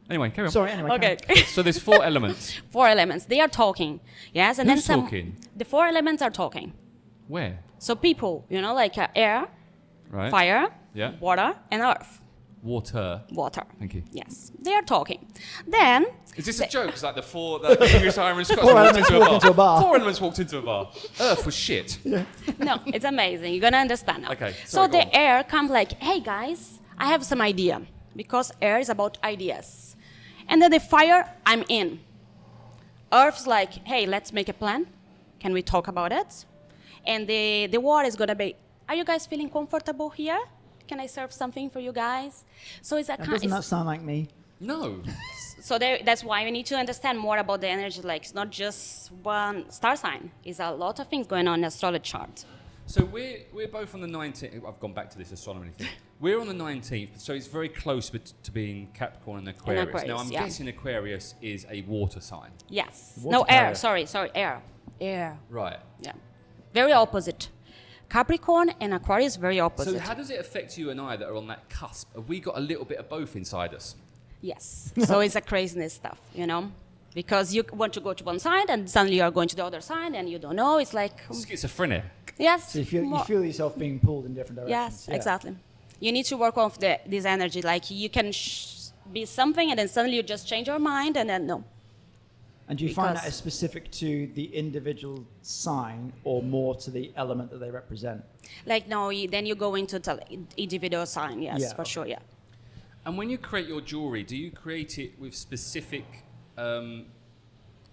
Anyway, carry on. Sorry, anyway. Okay, So there's 4 elements. four elements. They are talking. Yes, and Who's then some. talking? The four elements are talking. Where? So people, like air, Right. fire, Yeah. water, and earth. Water. Water. Thank you. Yes, they are talking. Then Is this a joke? It's like the English, Irish, Scots Four walked elements walk into a bar. 4 elements walked into a bar. Earth was shit. no, it's amazing. You're gonna understand now. Okay, So sorry, go on. the air comes like, hey guys, I have some idea. because air is about ideas. And then the fire, I'm in. Earth's like, hey, let's make a plan. Can we talk about it? And the water is gonna be, are you guys feeling comfortable here? Can I serve something for you guys? So it's a kind. Doesn't that sound like me? No. So that's why we need to understand more about the energy. Like it's not just one star sign. It's a lot of things going on in the astrology chart. So we're both on the 19th. I've gone back to this astronomy thing. We're on the 19th, so it's very close to being Capricorn and Aquarius. Now I'm guessing Aquarius is a water sign. Yes. Water No, carrier. air. Sorry, air. Air. Right. Yeah. Very opposite. Capricorn and Aquarius very opposite. So how does it affect you and I that are on that cusp? Have we got a little bit of both inside us? Yes. So it's a craziness stuff, because you want to go to one side and suddenly you are going to the other side and you don't know. It's like Schizophrenic. yes. So you feel yourself being pulled in different directions. Yes, exactly. You need to work off this energy. Like you can be something and then suddenly you just change your mind and then no. And do you find that as specific to the individual sign or more to the element that they represent? Like no, then you go into the individual sign. Yes, Yeah, for sure. Yeah. And when you create your jewelry, do you create it with specific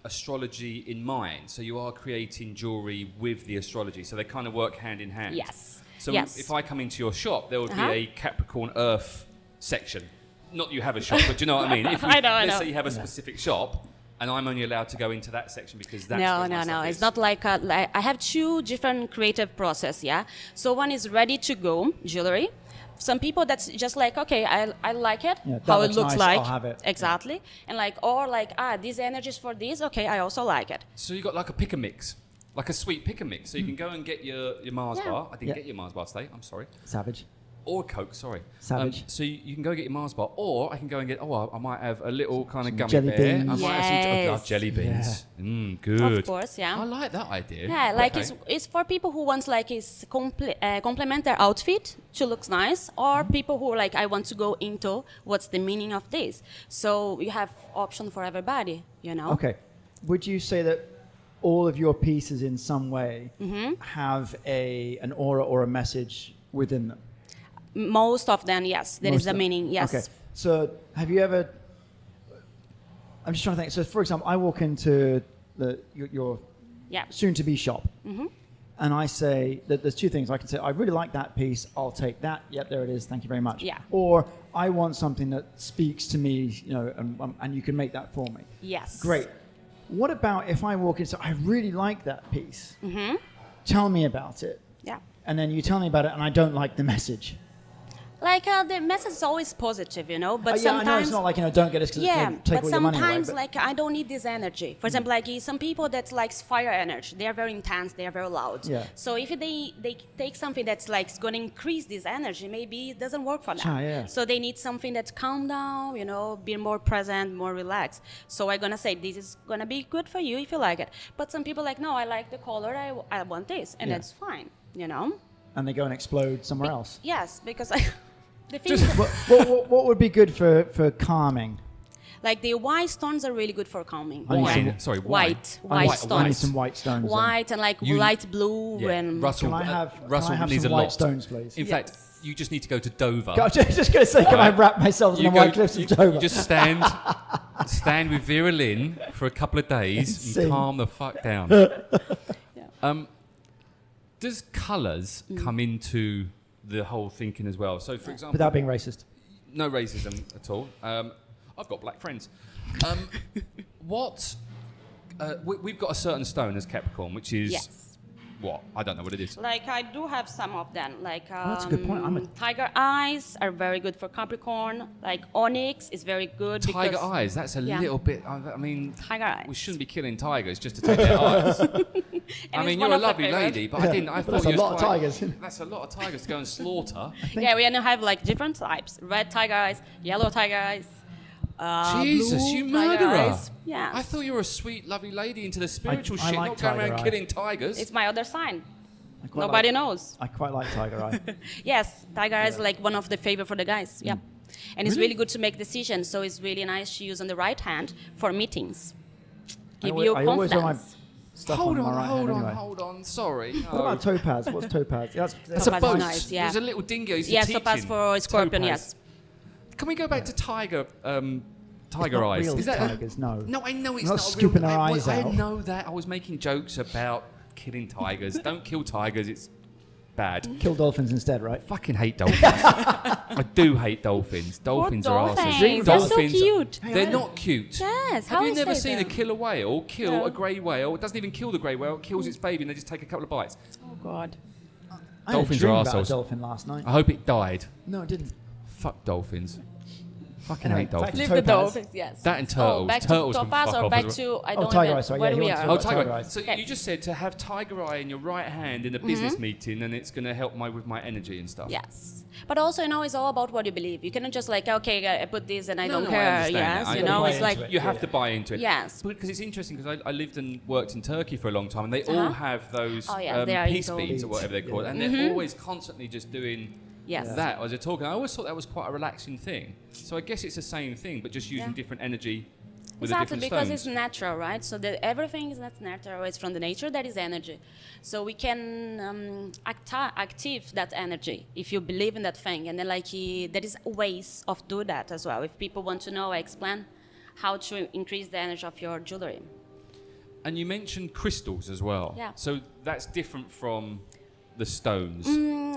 astrology in mind? So you are creating jewelry with the astrology, so they kind of work hand in hand. Yes. So yes. if I come into your shop, there would be a Capricorn Earth section. Not that you have a shop, but do you know what I mean? If I know. Let's say you have a specific shop, and I'm only allowed to go into that section because that's No. It's not like I have two different creative process. Yeah. So one is ready to go jewelry. Some people that's just like, okay, I like it, Yeah, that how it looks looks nice, like. I'll have it. Exactly. And these energies for this, okay, I also like it. So you got like a pick and mix, like a sweet pick and mix. So you can go and get your Mars bar. I didn't get your Mars bar today. I'm sorry. Savage. Or a Coke, sorry. Savage. So you can go get your Mars bar, or I can go and get. I might have a little kind of gummy jelly bear. beans. I might have some jelly beans. Good. Of course, yeah. I like that idea. Yeah, like Okay. it's for people who wants like complement their outfit to look nice, or people who are like I want to go into what's the meaning of this. So you have option for everybody, Okay. Would you say that all of your pieces in some way have an aura or a message within them? Most of them, yes. There is a meaning, yes. Okay. So have you ever... I'm just trying to think. So for example, I walk into your soon-to-be shop. And I say that there's two things. I can say, I really like that piece. I'll take that. Yep, there it is. Thank you very much. Yeah. Or I want something that speaks to me, and you can make that for me. Yes. Great. What about if I walk in and say, I really like that piece. Tell me about it. Yeah. And then you tell me about it and I don't like the message. Like the message is always positive, but yeah, sometimes I know it's not like, don't get us because take but all your money away. sometimes like I don't need this energy. For example, like some people that likes fire energy, they are very intense, they are very loud. Yeah. So if they take something that's like going to increase this energy, maybe it doesn't work for them. Yeah. So they need something that's calm down, be more present, more relaxed. So I'm gonna say this is gonna be good for you if you like it. But some people like, no, I like the color, I want this, and that's fine, And they go and explode somewhere else. Yes, because the thing is, what would be good for calming? like the white stones are really good for calming. White Stones. I need some white stones. White and like light blue and Russell, Can I have needs some a white lot. stones, please? In fact, you just need to go to Dover. I was just going to say, can I wrap myself in the white cliffs of Dover? You just stand with Vera Lynn for a couple of days and calm the fuck down. Does colours come into the whole thinking as well? So, for example, Without being racist. no racism at all. I've got black friends. We've got a certain stone as Capricorn, which is what? I don't know what it is. like I do have some of them. Like that's a good point. tiger eyes are very good for Capricorn. Like onyx is very good. Tiger because eyes. That's a little bit. I mean, Tiger eyes. we shouldn't be killing tigers just to take their eyes. I mean, you're a lovely lady, but I thought that's you a was lot of quite- tigers. Uh-huh. That's a lot of tigers to go and slaughter. Yeah, we have like different types: red tiger eyes, yellow tiger eyes. Jesus, blue you tiger murderer! eyes. Yeah. I thought you were a sweet, lovely lady into the spiritual I shit, like not going tiger around eye. killing tigers. It's my other sign. I quite Nobody like- knows. I quite like tiger eye. Yes, tiger eye is like one of the favorite for the guys. Yeah. And it's really good to make decisions. So it's really nice to use on the right hand for meetings. Give you I always wear my confidence. stuff Hold on my on, right hand anyway. hold on. Sorry. What about topaz? What's topaz? That's a Topaz is boat. nice, yeah. There's a little dingo. Yes, topaz for Scorpion, yes. Can we go back to tiger eyes? Real Is that tigers, no. No, I know it's Not not scooping real. their eyes I out. know that. I was making jokes about killing tigers. Don't kill tigers. It's bad. Kill dolphins instead, right? Fucking hate dolphins. I do hate dolphins. Dolphins are dolphins. arseholes. They're so cute. They're not cute. Yes. Have how you is never they seen a then? killer whale kill No. a grey whale? It doesn't even kill the grey whale. It kills its baby and they just take a couple of bites. Oh God. I Dolphins had a are dream about a arseholes. dolphin last night. I hope it died. No, it didn't. Fuck dolphins. Fucking Anyway, hate dolphins. back Leave to the Topaz. dolphins. Yes. That and turtles. Oh, back Turtles to can topaz fuck or off back as to I don't tiger know eye, sorry, where yeah, he we wants to are. go Oh, to tiger tiger eye. eyes. So Okay. you just said to have tiger eye in your right hand in a business meeting, and it's going to help with my energy and stuff. Yes. But also, it's all about what you believe. You cannot just like, okay, I put this and I No, don't no, I care. understand Yes, that. I you know. know, Buy it's into like, it. You have to buy into it. Yes. Because it's interesting because I lived and worked in Turkey for a long time, and they all Uh-huh. have those Oh, yes, they are peace into- beads or whatever they're called, and they're always constantly just doing yes. that as they're talking. I always thought that was quite a relaxing thing. So I guess it's the same thing, but just using Yeah. different energy with Exactly, the different because stones. it's natural, right? So that everything is not natural. It's from the nature that is energy. So we can active that energy if you believe in that thing. And then there is ways of do that as well. If people want to know, I explain how to increase the energy of your jewelry. And you mentioned crystals as well. Yeah. So that's different from the stones.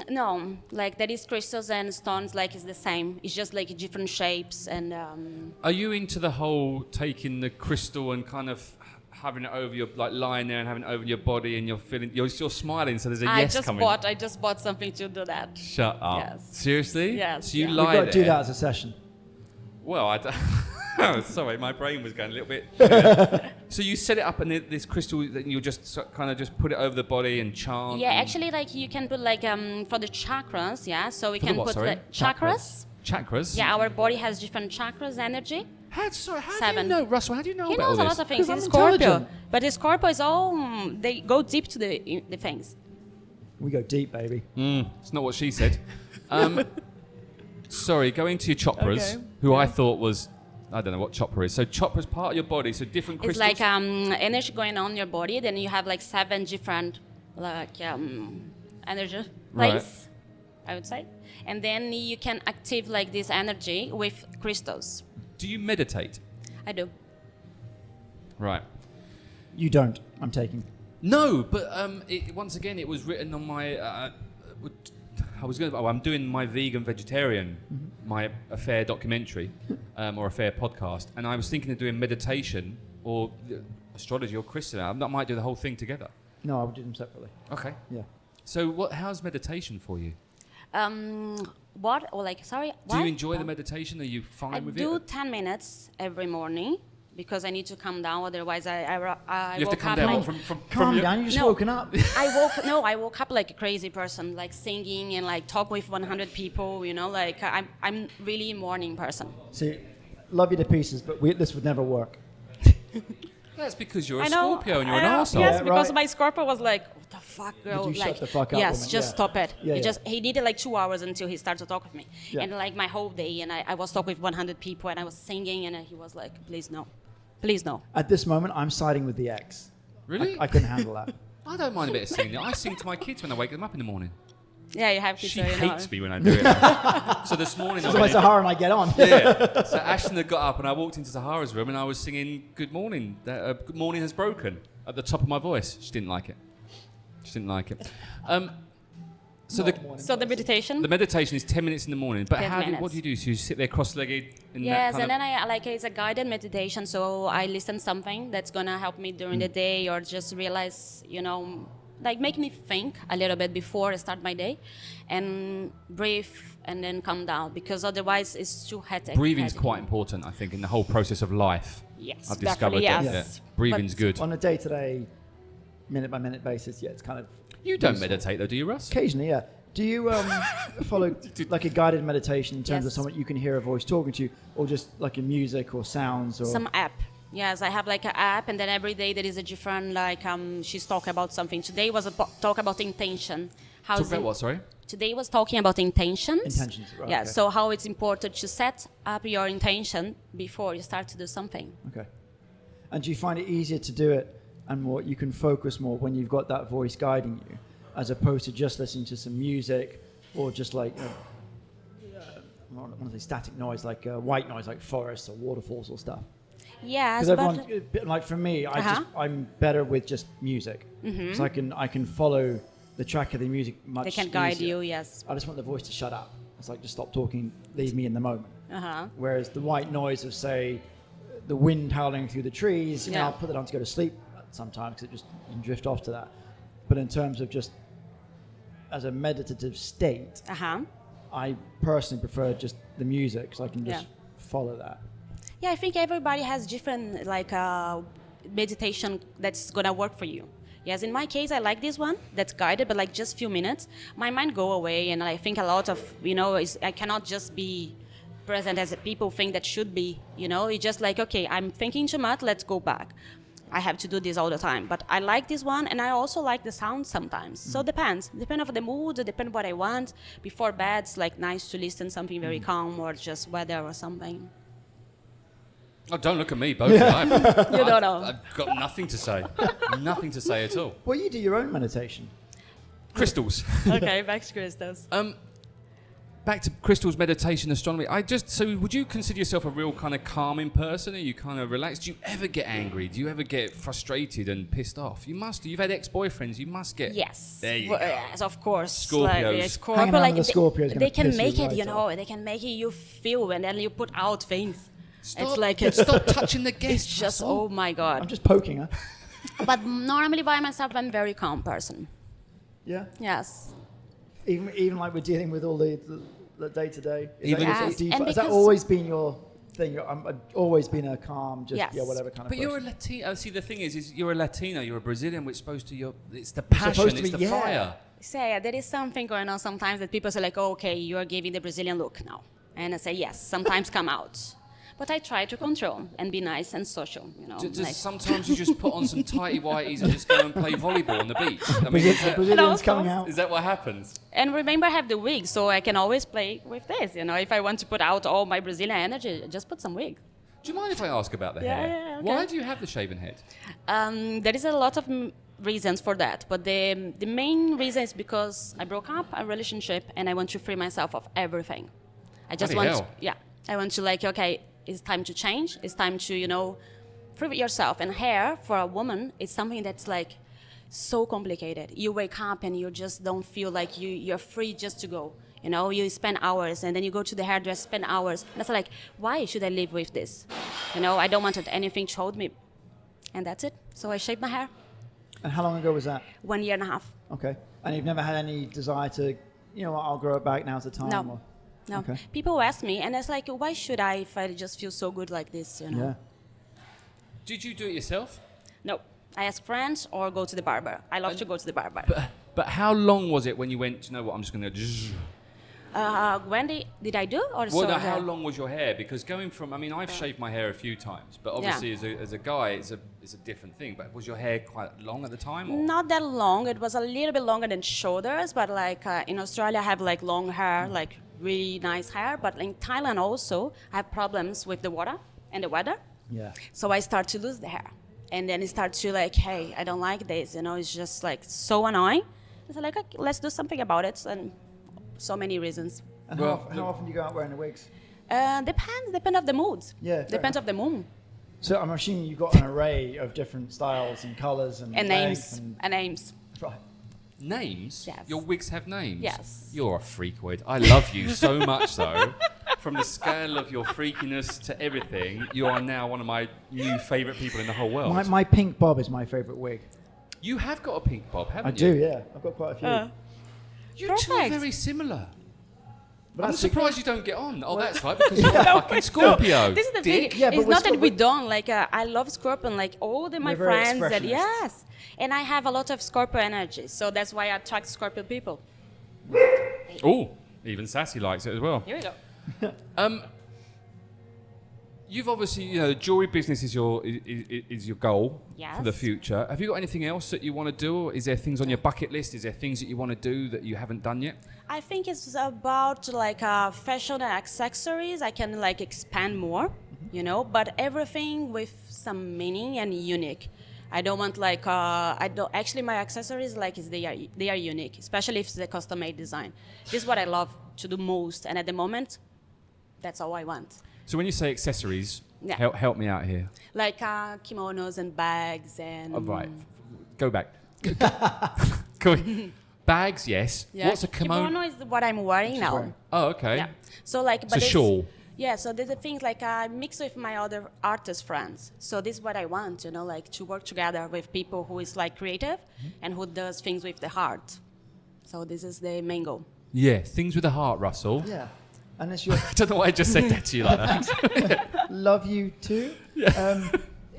No, there is crystals and stones, it's the same. It's just different shapes and. Are you into the whole taking the crystal and kind of having it over your, lying there and having it over your body, and you're smiling, so there's a yes coming? I just bought something to do that. Shut up. Yes. Seriously? Yes, So you yeah. lie We've got there. to do that as a session. Well, I don't. Sorry, my brain was going a little bit. So you set it up, and this crystal, that you just kind of just put it over the body and chant. Yeah, and actually, you can put for the chakras, yeah. So we For the can what, put sorry? chakras. Chakras. Yeah, our body has different chakras, energy. How do you Seven. know, Russell? How do you know He about knows all a this? lot of things. 'Cause He's I'm Scorpio, intelligent. but the Scorpio is all they go deep to the things. We go deep, baby. It's not what she said. Sorry, going to your chakras, Okay. who I thought was, I don't know what chakra is. So chakra's part of your body, so different It's crystals. energy going on in your body. Then you have 7 different energy place, I would say, and then you can active this energy with crystals. Do you meditate? I do. Right. You don't. I'm taking. No, but once again, it was written on my. I'm doing my vegan vegetarian, my affair documentary, or affair podcast, and I was thinking of doing meditation or astrology or crystal. I might do the whole thing together. No, I would do them separately. Okay. Yeah. So how's meditation for you? What? Or sorry? Do you what? enjoy the meditation? Are you fine I with do it? 10 minutes every morning because I need to calm down. Otherwise, I You have to woke come up down like, from Calm your- down. You just No. woken up. I woke up like a crazy person, singing and talk with 100 people. I'm really a morning person. See, love you to pieces, but this would never work. That's because you're a I know. Scorpio and you're I an know, arsehole. Yes, Yeah, because right. my Scorpio was like, "What the fuck, girl?" you shut the fuck up, yes, woman? just Yeah. stop it. Yeah, He needed 2 hours until he started to talk with me, Yeah. and my whole day, and I was talking with 100 people, and I was singing, and he was like, "Please no, please no." At this moment, I'm siding with the ex. Really? I couldn't handle that. I don't mind a bit of singing. I sing to my kids when I wake them up in the morning. Yeah, you have to. She so you hates know. me when I do it. So this morning, So my Sahara and I get on. yeah. So Ashton had got up and I walked into Sahara's room and I was singing "Good Morning." Good morning has broken at the top of my voice. She didn't like it. So So the meditation. the meditation is 10 minutes in the morning. But 10 what minutes. do you do? So you sit there cross-legged. In Yes, that and kind then it's a guided meditation. So I listen something that's gonna help me during the day, or just realize, make me think a little bit before I start my day, and breathe, and then calm down, because otherwise it's too hectic. Breathing's quite important, I think, in the whole process of life. Yes, I've discovered definitely, that. yes. Yeah. Breathing's But good. On a day-to-day, minute-by-minute basis, yeah, it's kind of... You don't useful. meditate though, do you, Russ? Occasionally, yeah. Do you follow a guided meditation in terms of Yes. someone you can hear a voice talking to you, or just a music or sounds? Or Some app. Yes, I have an app, and then every day there is a different she's talking about something. Today was talk about intention. Talk about what, sorry? Today was talking about intentions. Intentions, right, Yeah, okay. so how it's important to set up your intention before you start to do something. Okay. And do you find it easier to do it and more you can focus more when you've got that voice guiding you, as opposed to just listening to some music or just I don't want to say static noise, like white noise, like forests or waterfalls or stuff. Yes, Because but everyone, like for me, I'm better with just music, so I can follow the track of the music much. they can guide easier. you. Yes. I just want the voice to shut up. It's like just stop talking, leave me in the moment. Uh-huh. Whereas the white noise of say the wind howling through the trees, you know, Yeah. I'll put that on to go to sleep sometimes because you can drift off to that. But in terms of just as a meditative state, Uh-huh. I personally prefer just the music because I can just follow that. Yeah, I think everybody has different meditation that's gonna work for you. Yes, in my case, I like this one that's guided, but like just few minutes, my mind go away, and I think a lot of I cannot just be present as people think that should be. It's just like, okay, I'm thinking too much. Let's go back. I have to do this all the time, but I like this one, and I also like the sound sometimes. So depends on the mood, depend what I want. Before bed, it's like nice to listen something very calm or just weather or something. Oh, don't look at me, both. You don't know. I've got nothing to say. Nothing to say at all. Well, you do your own meditation. Crystals. Okay, back to crystals. Back to crystals, meditation, astronomy. So would you consider yourself a real kind of calming person? Are you kind of relaxed? Do you ever get angry? Do you ever get frustrated and pissed off? You must. You've had ex-boyfriends. You must get. Yes. There you Well, go. Yes, of course. Scorpios. Scorpio, Hanging around with the Scorpio is they gonna can piss you make it, right they can make it you feel, and then you put out things. Stop, It's like stop touching the guests. it's just Russell. oh my I'm god. just poking her. But normally by myself, I'm very calm person. Yeah. Yes. Even like we're dealing with all the day to day. Even Yes, and Has that because- always been your thing? I've always been a calm, just Yes. whatever kind of. But you're a person. Latino. See, the thing is you're a Latino. You're a Brazilian, which is supposed to it's the passion, supposed to it's be, the yeah. fire. Say there is something going on sometimes that people say like, oh, okay, you are giving the Brazilian look now, and I say yes, sometimes come out, but I try to control and be nice and social. Sometimes you just put on some tighty whities and just go and play volleyball on the beach. I mean, Brazilians No, coming of out. is that what happens? And remember, I have the wig, so I can always play with this. If I want to put out all my Brazilian energy, just put some wig. Do you mind if I ask about the Yeah, hair? yeah, okay. Why do you have the shaven head? There is a lot of reasons for that, but the main reason is because I broke up a relationship and I want to free myself of everything. I just Bloody want, hell. I want to okay, it's time to change. It's time to free yourself. And hair for a woman is something that's like so complicated. You wake up and you just don't feel like you're free just to go. You spend hours and then you go to the hairdresser, spend hours. And it's like, why should I live with this? I don't want anything to hold me. And that's it. So I shaved my hair. And how long ago was that? 1.5 years. Okay. And you've never had any desire to, I'll grow it back, now's the time? No. Or? No. Okay. People ask me, and it's like, why should I if I just feel so good like this? Yeah. Did you do it yourself? No. I ask friends or go to the barber. I love to go to the barber. But how long was it when you went, you know what, I'm just going to... When did I do? Or Well, so no, how long was your hair? Because going from, I've shaved my hair a few times, but obviously as a guy, it's a different thing. But was your hair quite long at the time? Or? Not that long. It was a little bit longer than shoulders, but in Australia, I have long hair, really nice hair. But in Thailand also, I have problems with the water and the weather. Yeah. So I start to lose the hair. And then it starts to hey, I don't like this. It's just so annoying. So okay, let's do something about it. And so many reasons. And Well, how often do you go out wearing the wigs? Depends of the mood. Yeah, fair Depends of the mood. So I'm assuming you've got an array of different styles and colours and And lengths names. And names. Right. Names? Yes. Your wigs have names? Yes. You're a freakoid. I love you so much so. From the scale of your freakiness to everything, you are now one of my new favourite people in the whole world. My pink bob is my favourite wig. You have got a pink bob, haven't I you? do, yeah. I've got quite a few. You two are Perfect. very similar. But I'm that's surprised you don't get on. Oh, that's right, because you're a fucking Scorpio. This is the dick. thing. Yeah, but it's we're not that we Scorp- don't. I love Scorpio. All my We're very friends. expressionist. Yes. And I have a lot of Scorpio energy. So that's why I attract Scorpio people. Oh, even Sassy likes it as well. Here we go. You've obviously, the jewelry business is your goal Yes. for the future. Have you got anything else that you want to do? Is there things on your bucket list? Is there things that you want to do that you haven't done yet? I think it's about fashion and accessories. I can expand more, but everything with some meaning and unique. I don't want I don't actually my accessories they are unique, especially if it's a custom made design. This is what I love to do most, and at the moment, That's all I want. So when you say accessories, Yeah. help me out here. Like kimonos and bags and... Oh, right. Go back. Bags, yes. Yeah. What's a kimono? Kimono is what I'm wearing now. wearing. Oh, okay. Yeah. So like, It's a shawl. Yeah, so there's the things like I mix with my other artist friends. So this is what I want, like to work together with people who is like creative and who does things with the heart. So this is the main goal. Yeah, things with a heart, Russell. Yeah. And it's your I don't know why I just said that to you like that. love you too.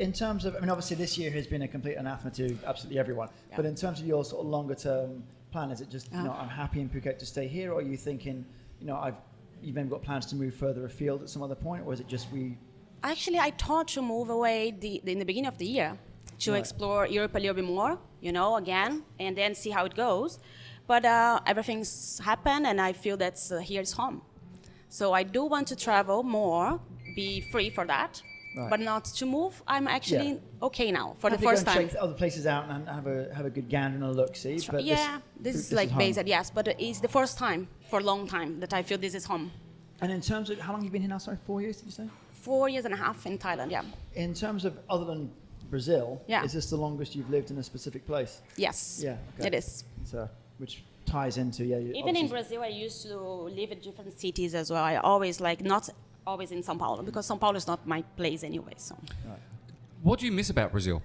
In terms of, I mean, obviously this year has been a complete anathema to absolutely everyone. Yeah. But in terms of your sort of longer term plan, is it just, I'm happy in Phuket to stay here, or are you thinking, you've maybe got plans to move further afield at some other point, or is it just Actually, I thought to move away in the beginning of the year to explore Europe a little bit more, again, and then see how it goes. But everything's happened, and I feel that here's home. So I do want to travel more, be free for that, but not to move. I'm actually okay now for the first time. Check other places out and have a good gander and a look, see. But this is like basic, yes, but it's the first time for a long time that I feel this is home. And in terms of how long have you been here now? Sorry, 4 years, did you say? 4.5 years in Thailand, yeah. In terms of other than Brazil, Yeah. is this the longest you've lived in a specific place? Yes, Yeah, okay. it is. So, which ties into Even in Brazil, I used to live in different cities as well. I always not always in São Paulo, because São Paulo is not my place anyway. So, What do you miss about Brazil?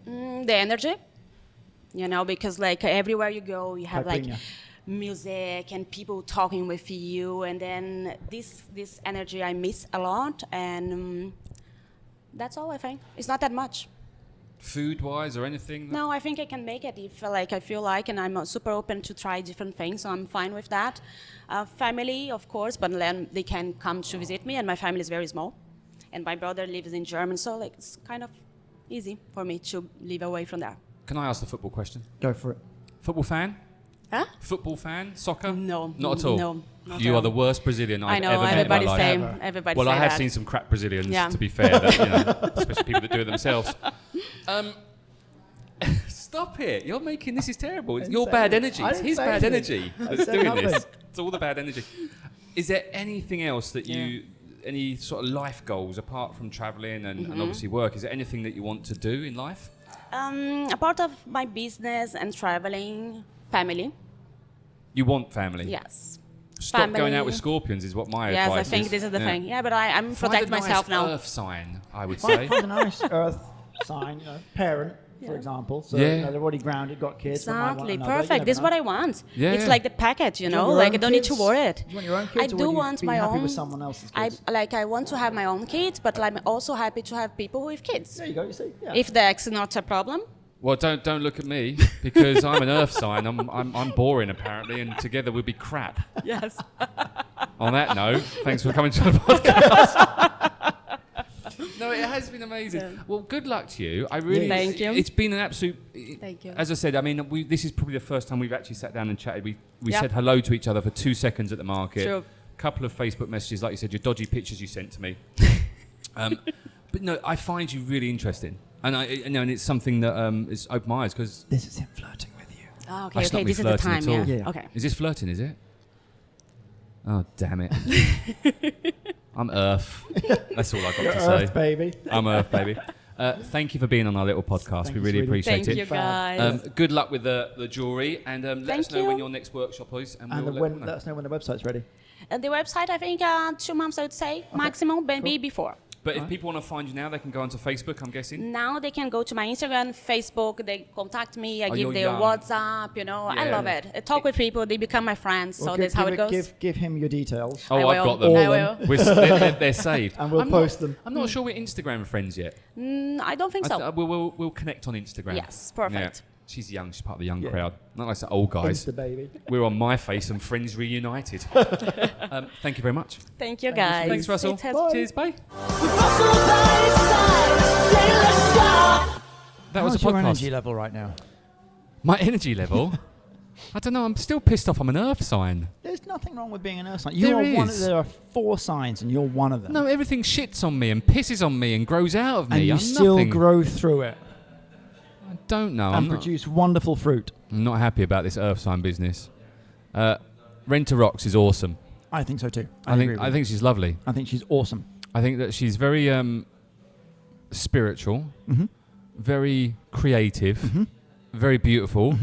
the energy, because like everywhere you go, you have like Caipirinha. music and people talking with you, and then this energy I miss a lot, and that's all I think. It's not that much. Food-wise or anything? No, I think I can make it if I feel like, and I'm super open to try different things, so I'm fine with that. Family, of course, but then they can come to visit me, and my family is very small, and my brother lives in Germany, so like it's kind of easy for me to live away from there. Can I ask the football question? Go for it. Football fan? Huh? Football fan? Soccer? No. Not at all? No. Not You at are all. the worst Brazilian I've I know, ever met in my everybody's life. saying. Everybody Well, say I have that. seen some crap Brazilians, Yeah. to be fair, that, especially people that do it themselves. Stop it. You're making this is terrible. It's your bad energy. It's his bad energy that's doing this. It's all the bad energy. Is there anything else that any sort of life goals apart from traveling and obviously work? Is there anything that you want to do in life? A part of my business and traveling, family. You want family? Yes. Stop Family. going out with scorpions is what my Yes, advice is. I think this is the thing. Yeah, but I'm Find protect a nice myself now. earth sign, I would say. Find a nice earth sign, parent, for example. So they're already grounded, got kids. one might want Exactly, another, you perfect. never This is know. what I want. Yeah, It's yeah. like the package, Do you want your like I own don't need to kids? worry it. Do you want your own kids, I or do would you want be my happy own. with someone else's kids? I want to have my own kids, but I'm also happy to have people with kids. There you go. You see, yeah. If that's not a problem. Well, don't look at me because I'm an earth sign. I'm boring apparently, and together we'll be crap. Yes. On that note, thanks for coming to the podcast. No, it has been amazing. Yeah. Well, good luck to you. I really. Thank you. It's been an absolute. Thank you. As I said, I mean, this is probably the first time we've actually sat down and chatted. We Yep. said hello to each other for 2 seconds at the market. True. Couple of Facebook messages, like you said, your dodgy pictures you sent to me. But no, I find you really interesting, and and it's something that is opened my eyes because. This is him flirting with you. Oh, okay, That's not okay. me This is the flirting time. at all. Yeah. Yeah. Okay. Is this flirting, is it? Oh, damn it. I'm Earth. That's all I've got You're to earth, say. baby. I'm Earth, baby. Thank you for being on our little podcast. Thank We you, really sweetie. appreciate Thank it. you, guys. Good luck with the jewellery, and let Thank us know when you. your next workshop is. And And we'll when, let let us know when the website's ready. The website, I think 2 months, I would say, maximum, maybe before. But if people want to find you now, they can go onto Facebook, I'm guessing. Now they can go to my Instagram, Facebook, they contact me, I Oh, give you're their young. WhatsApp, I Yeah. love it. I talk with people, they become my friends, Well, so that's how it goes. Give him your details, Oh, I I've will. got them. I All will. They're saved. and we'll I'm post not, them. I'm not sure we're Instagram friends yet. I don't think so. We'll connect on Instagram. Yes, perfect. Yeah. She's young. She's part of the young Yeah. crowd. Not like the old guys. Insta baby. We're on My Face and Friends Reunited. Thank you very much. Thank you, Thank you, guys. Thanks, Russell. It has- Bye. Cheers, bye. That was How's a your podcast. energy level right now? My energy level? I don't know. I'm still pissed off. I'm an earth sign. There's nothing wrong with being an earth sign. There There are 4 signs, and you're one of them. No, everything shits on me and pisses on me and grows out of me. and you I'm still nothing. grow through it I don't know. and produce wonderful fruit. I'm not happy about this earth sign business. Renata Rox is awesome. I think so too. I think she's lovely. I think she's awesome. I think that she's very spiritual, very creative, very beautiful.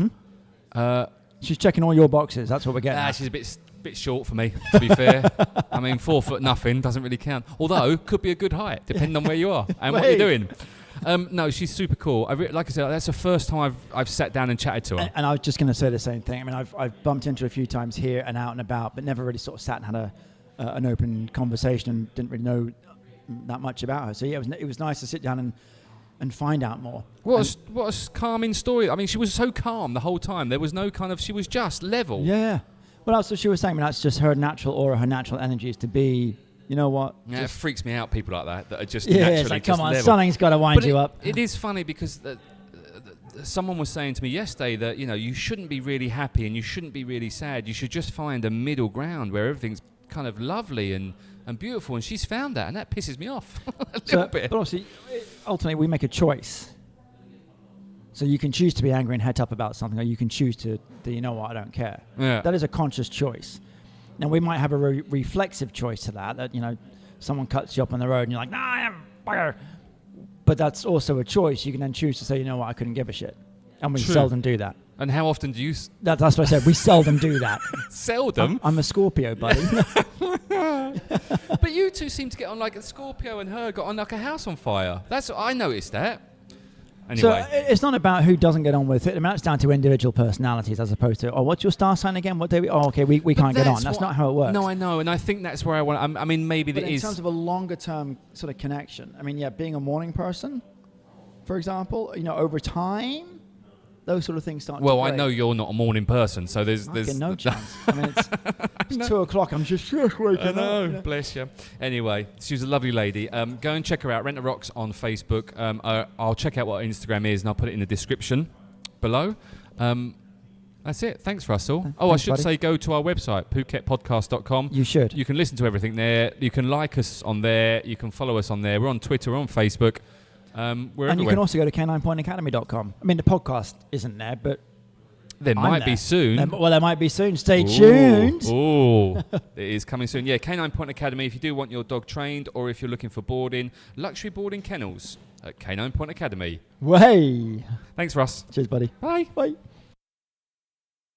She's checking all your boxes. That's what we're getting. She's a bit short for me, to be fair. I mean, 4 foot nothing doesn't really count. Although, could be a good height, depending on where you are and what you're doing. No, she's super cool. Like I said, that's the first time I've sat down and chatted to her. And I was just going to say the same thing. I mean, I've bumped into her a few times here and out and about, but never really sort of sat and had an open conversation and didn't really know that much about her. So yeah, it was nice to sit down and find out more. What a calming story. I mean, she was so calm the whole time. There was no she was just level. Yeah. Well, that's what she was saying. I mean, that's just her natural aura, her natural energy is to be, you know what? Yeah, it freaks me out, people like that are just naturally it's like, just come on, level. something's got to wind you up. It is funny because someone was saying to me yesterday that, you shouldn't be really happy and you shouldn't be really sad. You should just find a middle ground where everything's kind of lovely and beautiful. And she's found that, and that pisses me off a little bit. But obviously, ultimately, we make a choice. So you can choose to be angry and head up about something, or you can choose to you know what, I don't care. Yeah. That is a conscious choice. Now, we might have a reflexive choice to that, someone cuts you up on the road and you're like, nah, I am bugger. But that's also a choice. You can then choose to say, you know what, I couldn't give a shit. And we seldom do that. And how often do you... That's what I said. We seldom do that. Seldom? I'm a Scorpio, buddy. But you two seem to get on like a Scorpio and her got on like a house on fire. I noticed that. Anyway. So it's not about who doesn't get on with it. I mean, that's down to individual personalities as opposed to, what's your star sign again? What day we... Oh, okay, we can't get on. That's not how it works. No, I know. And I think that's where I want... I mean, maybe but there in is... terms of a longer term sort of connection, I mean, being a morning person, for example, over time, those sort of things start to break. I know you're not a morning person, so there's no chance. I mean, it's 2 o'clock. I'm just waking up. No, bless you. Anyway, she was a lovely lady. Go and check her out. Renata Rox on Facebook. I'll check out what her Instagram is, and I'll put it in the description below. That's it. Thanks, Russell. Thanks, I should buddy. say go to our website, phuketpodcast.com. You should. You can listen to everything there. You can like us on there. You can follow us on there. We're on Twitter. We're on Facebook. We're and everywhere. you can also go to k9pointacademy.com. I mean, the podcast isn't there, but there might be soon. There might be soon. Stay tuned. Oh, it is coming soon. Yeah, K9 Point Academy. If you do want your dog trained, or if you're looking for boarding, luxury boarding kennels at K9 Point Academy. Way. Thanks, Russ. Cheers, buddy. Bye. Bye.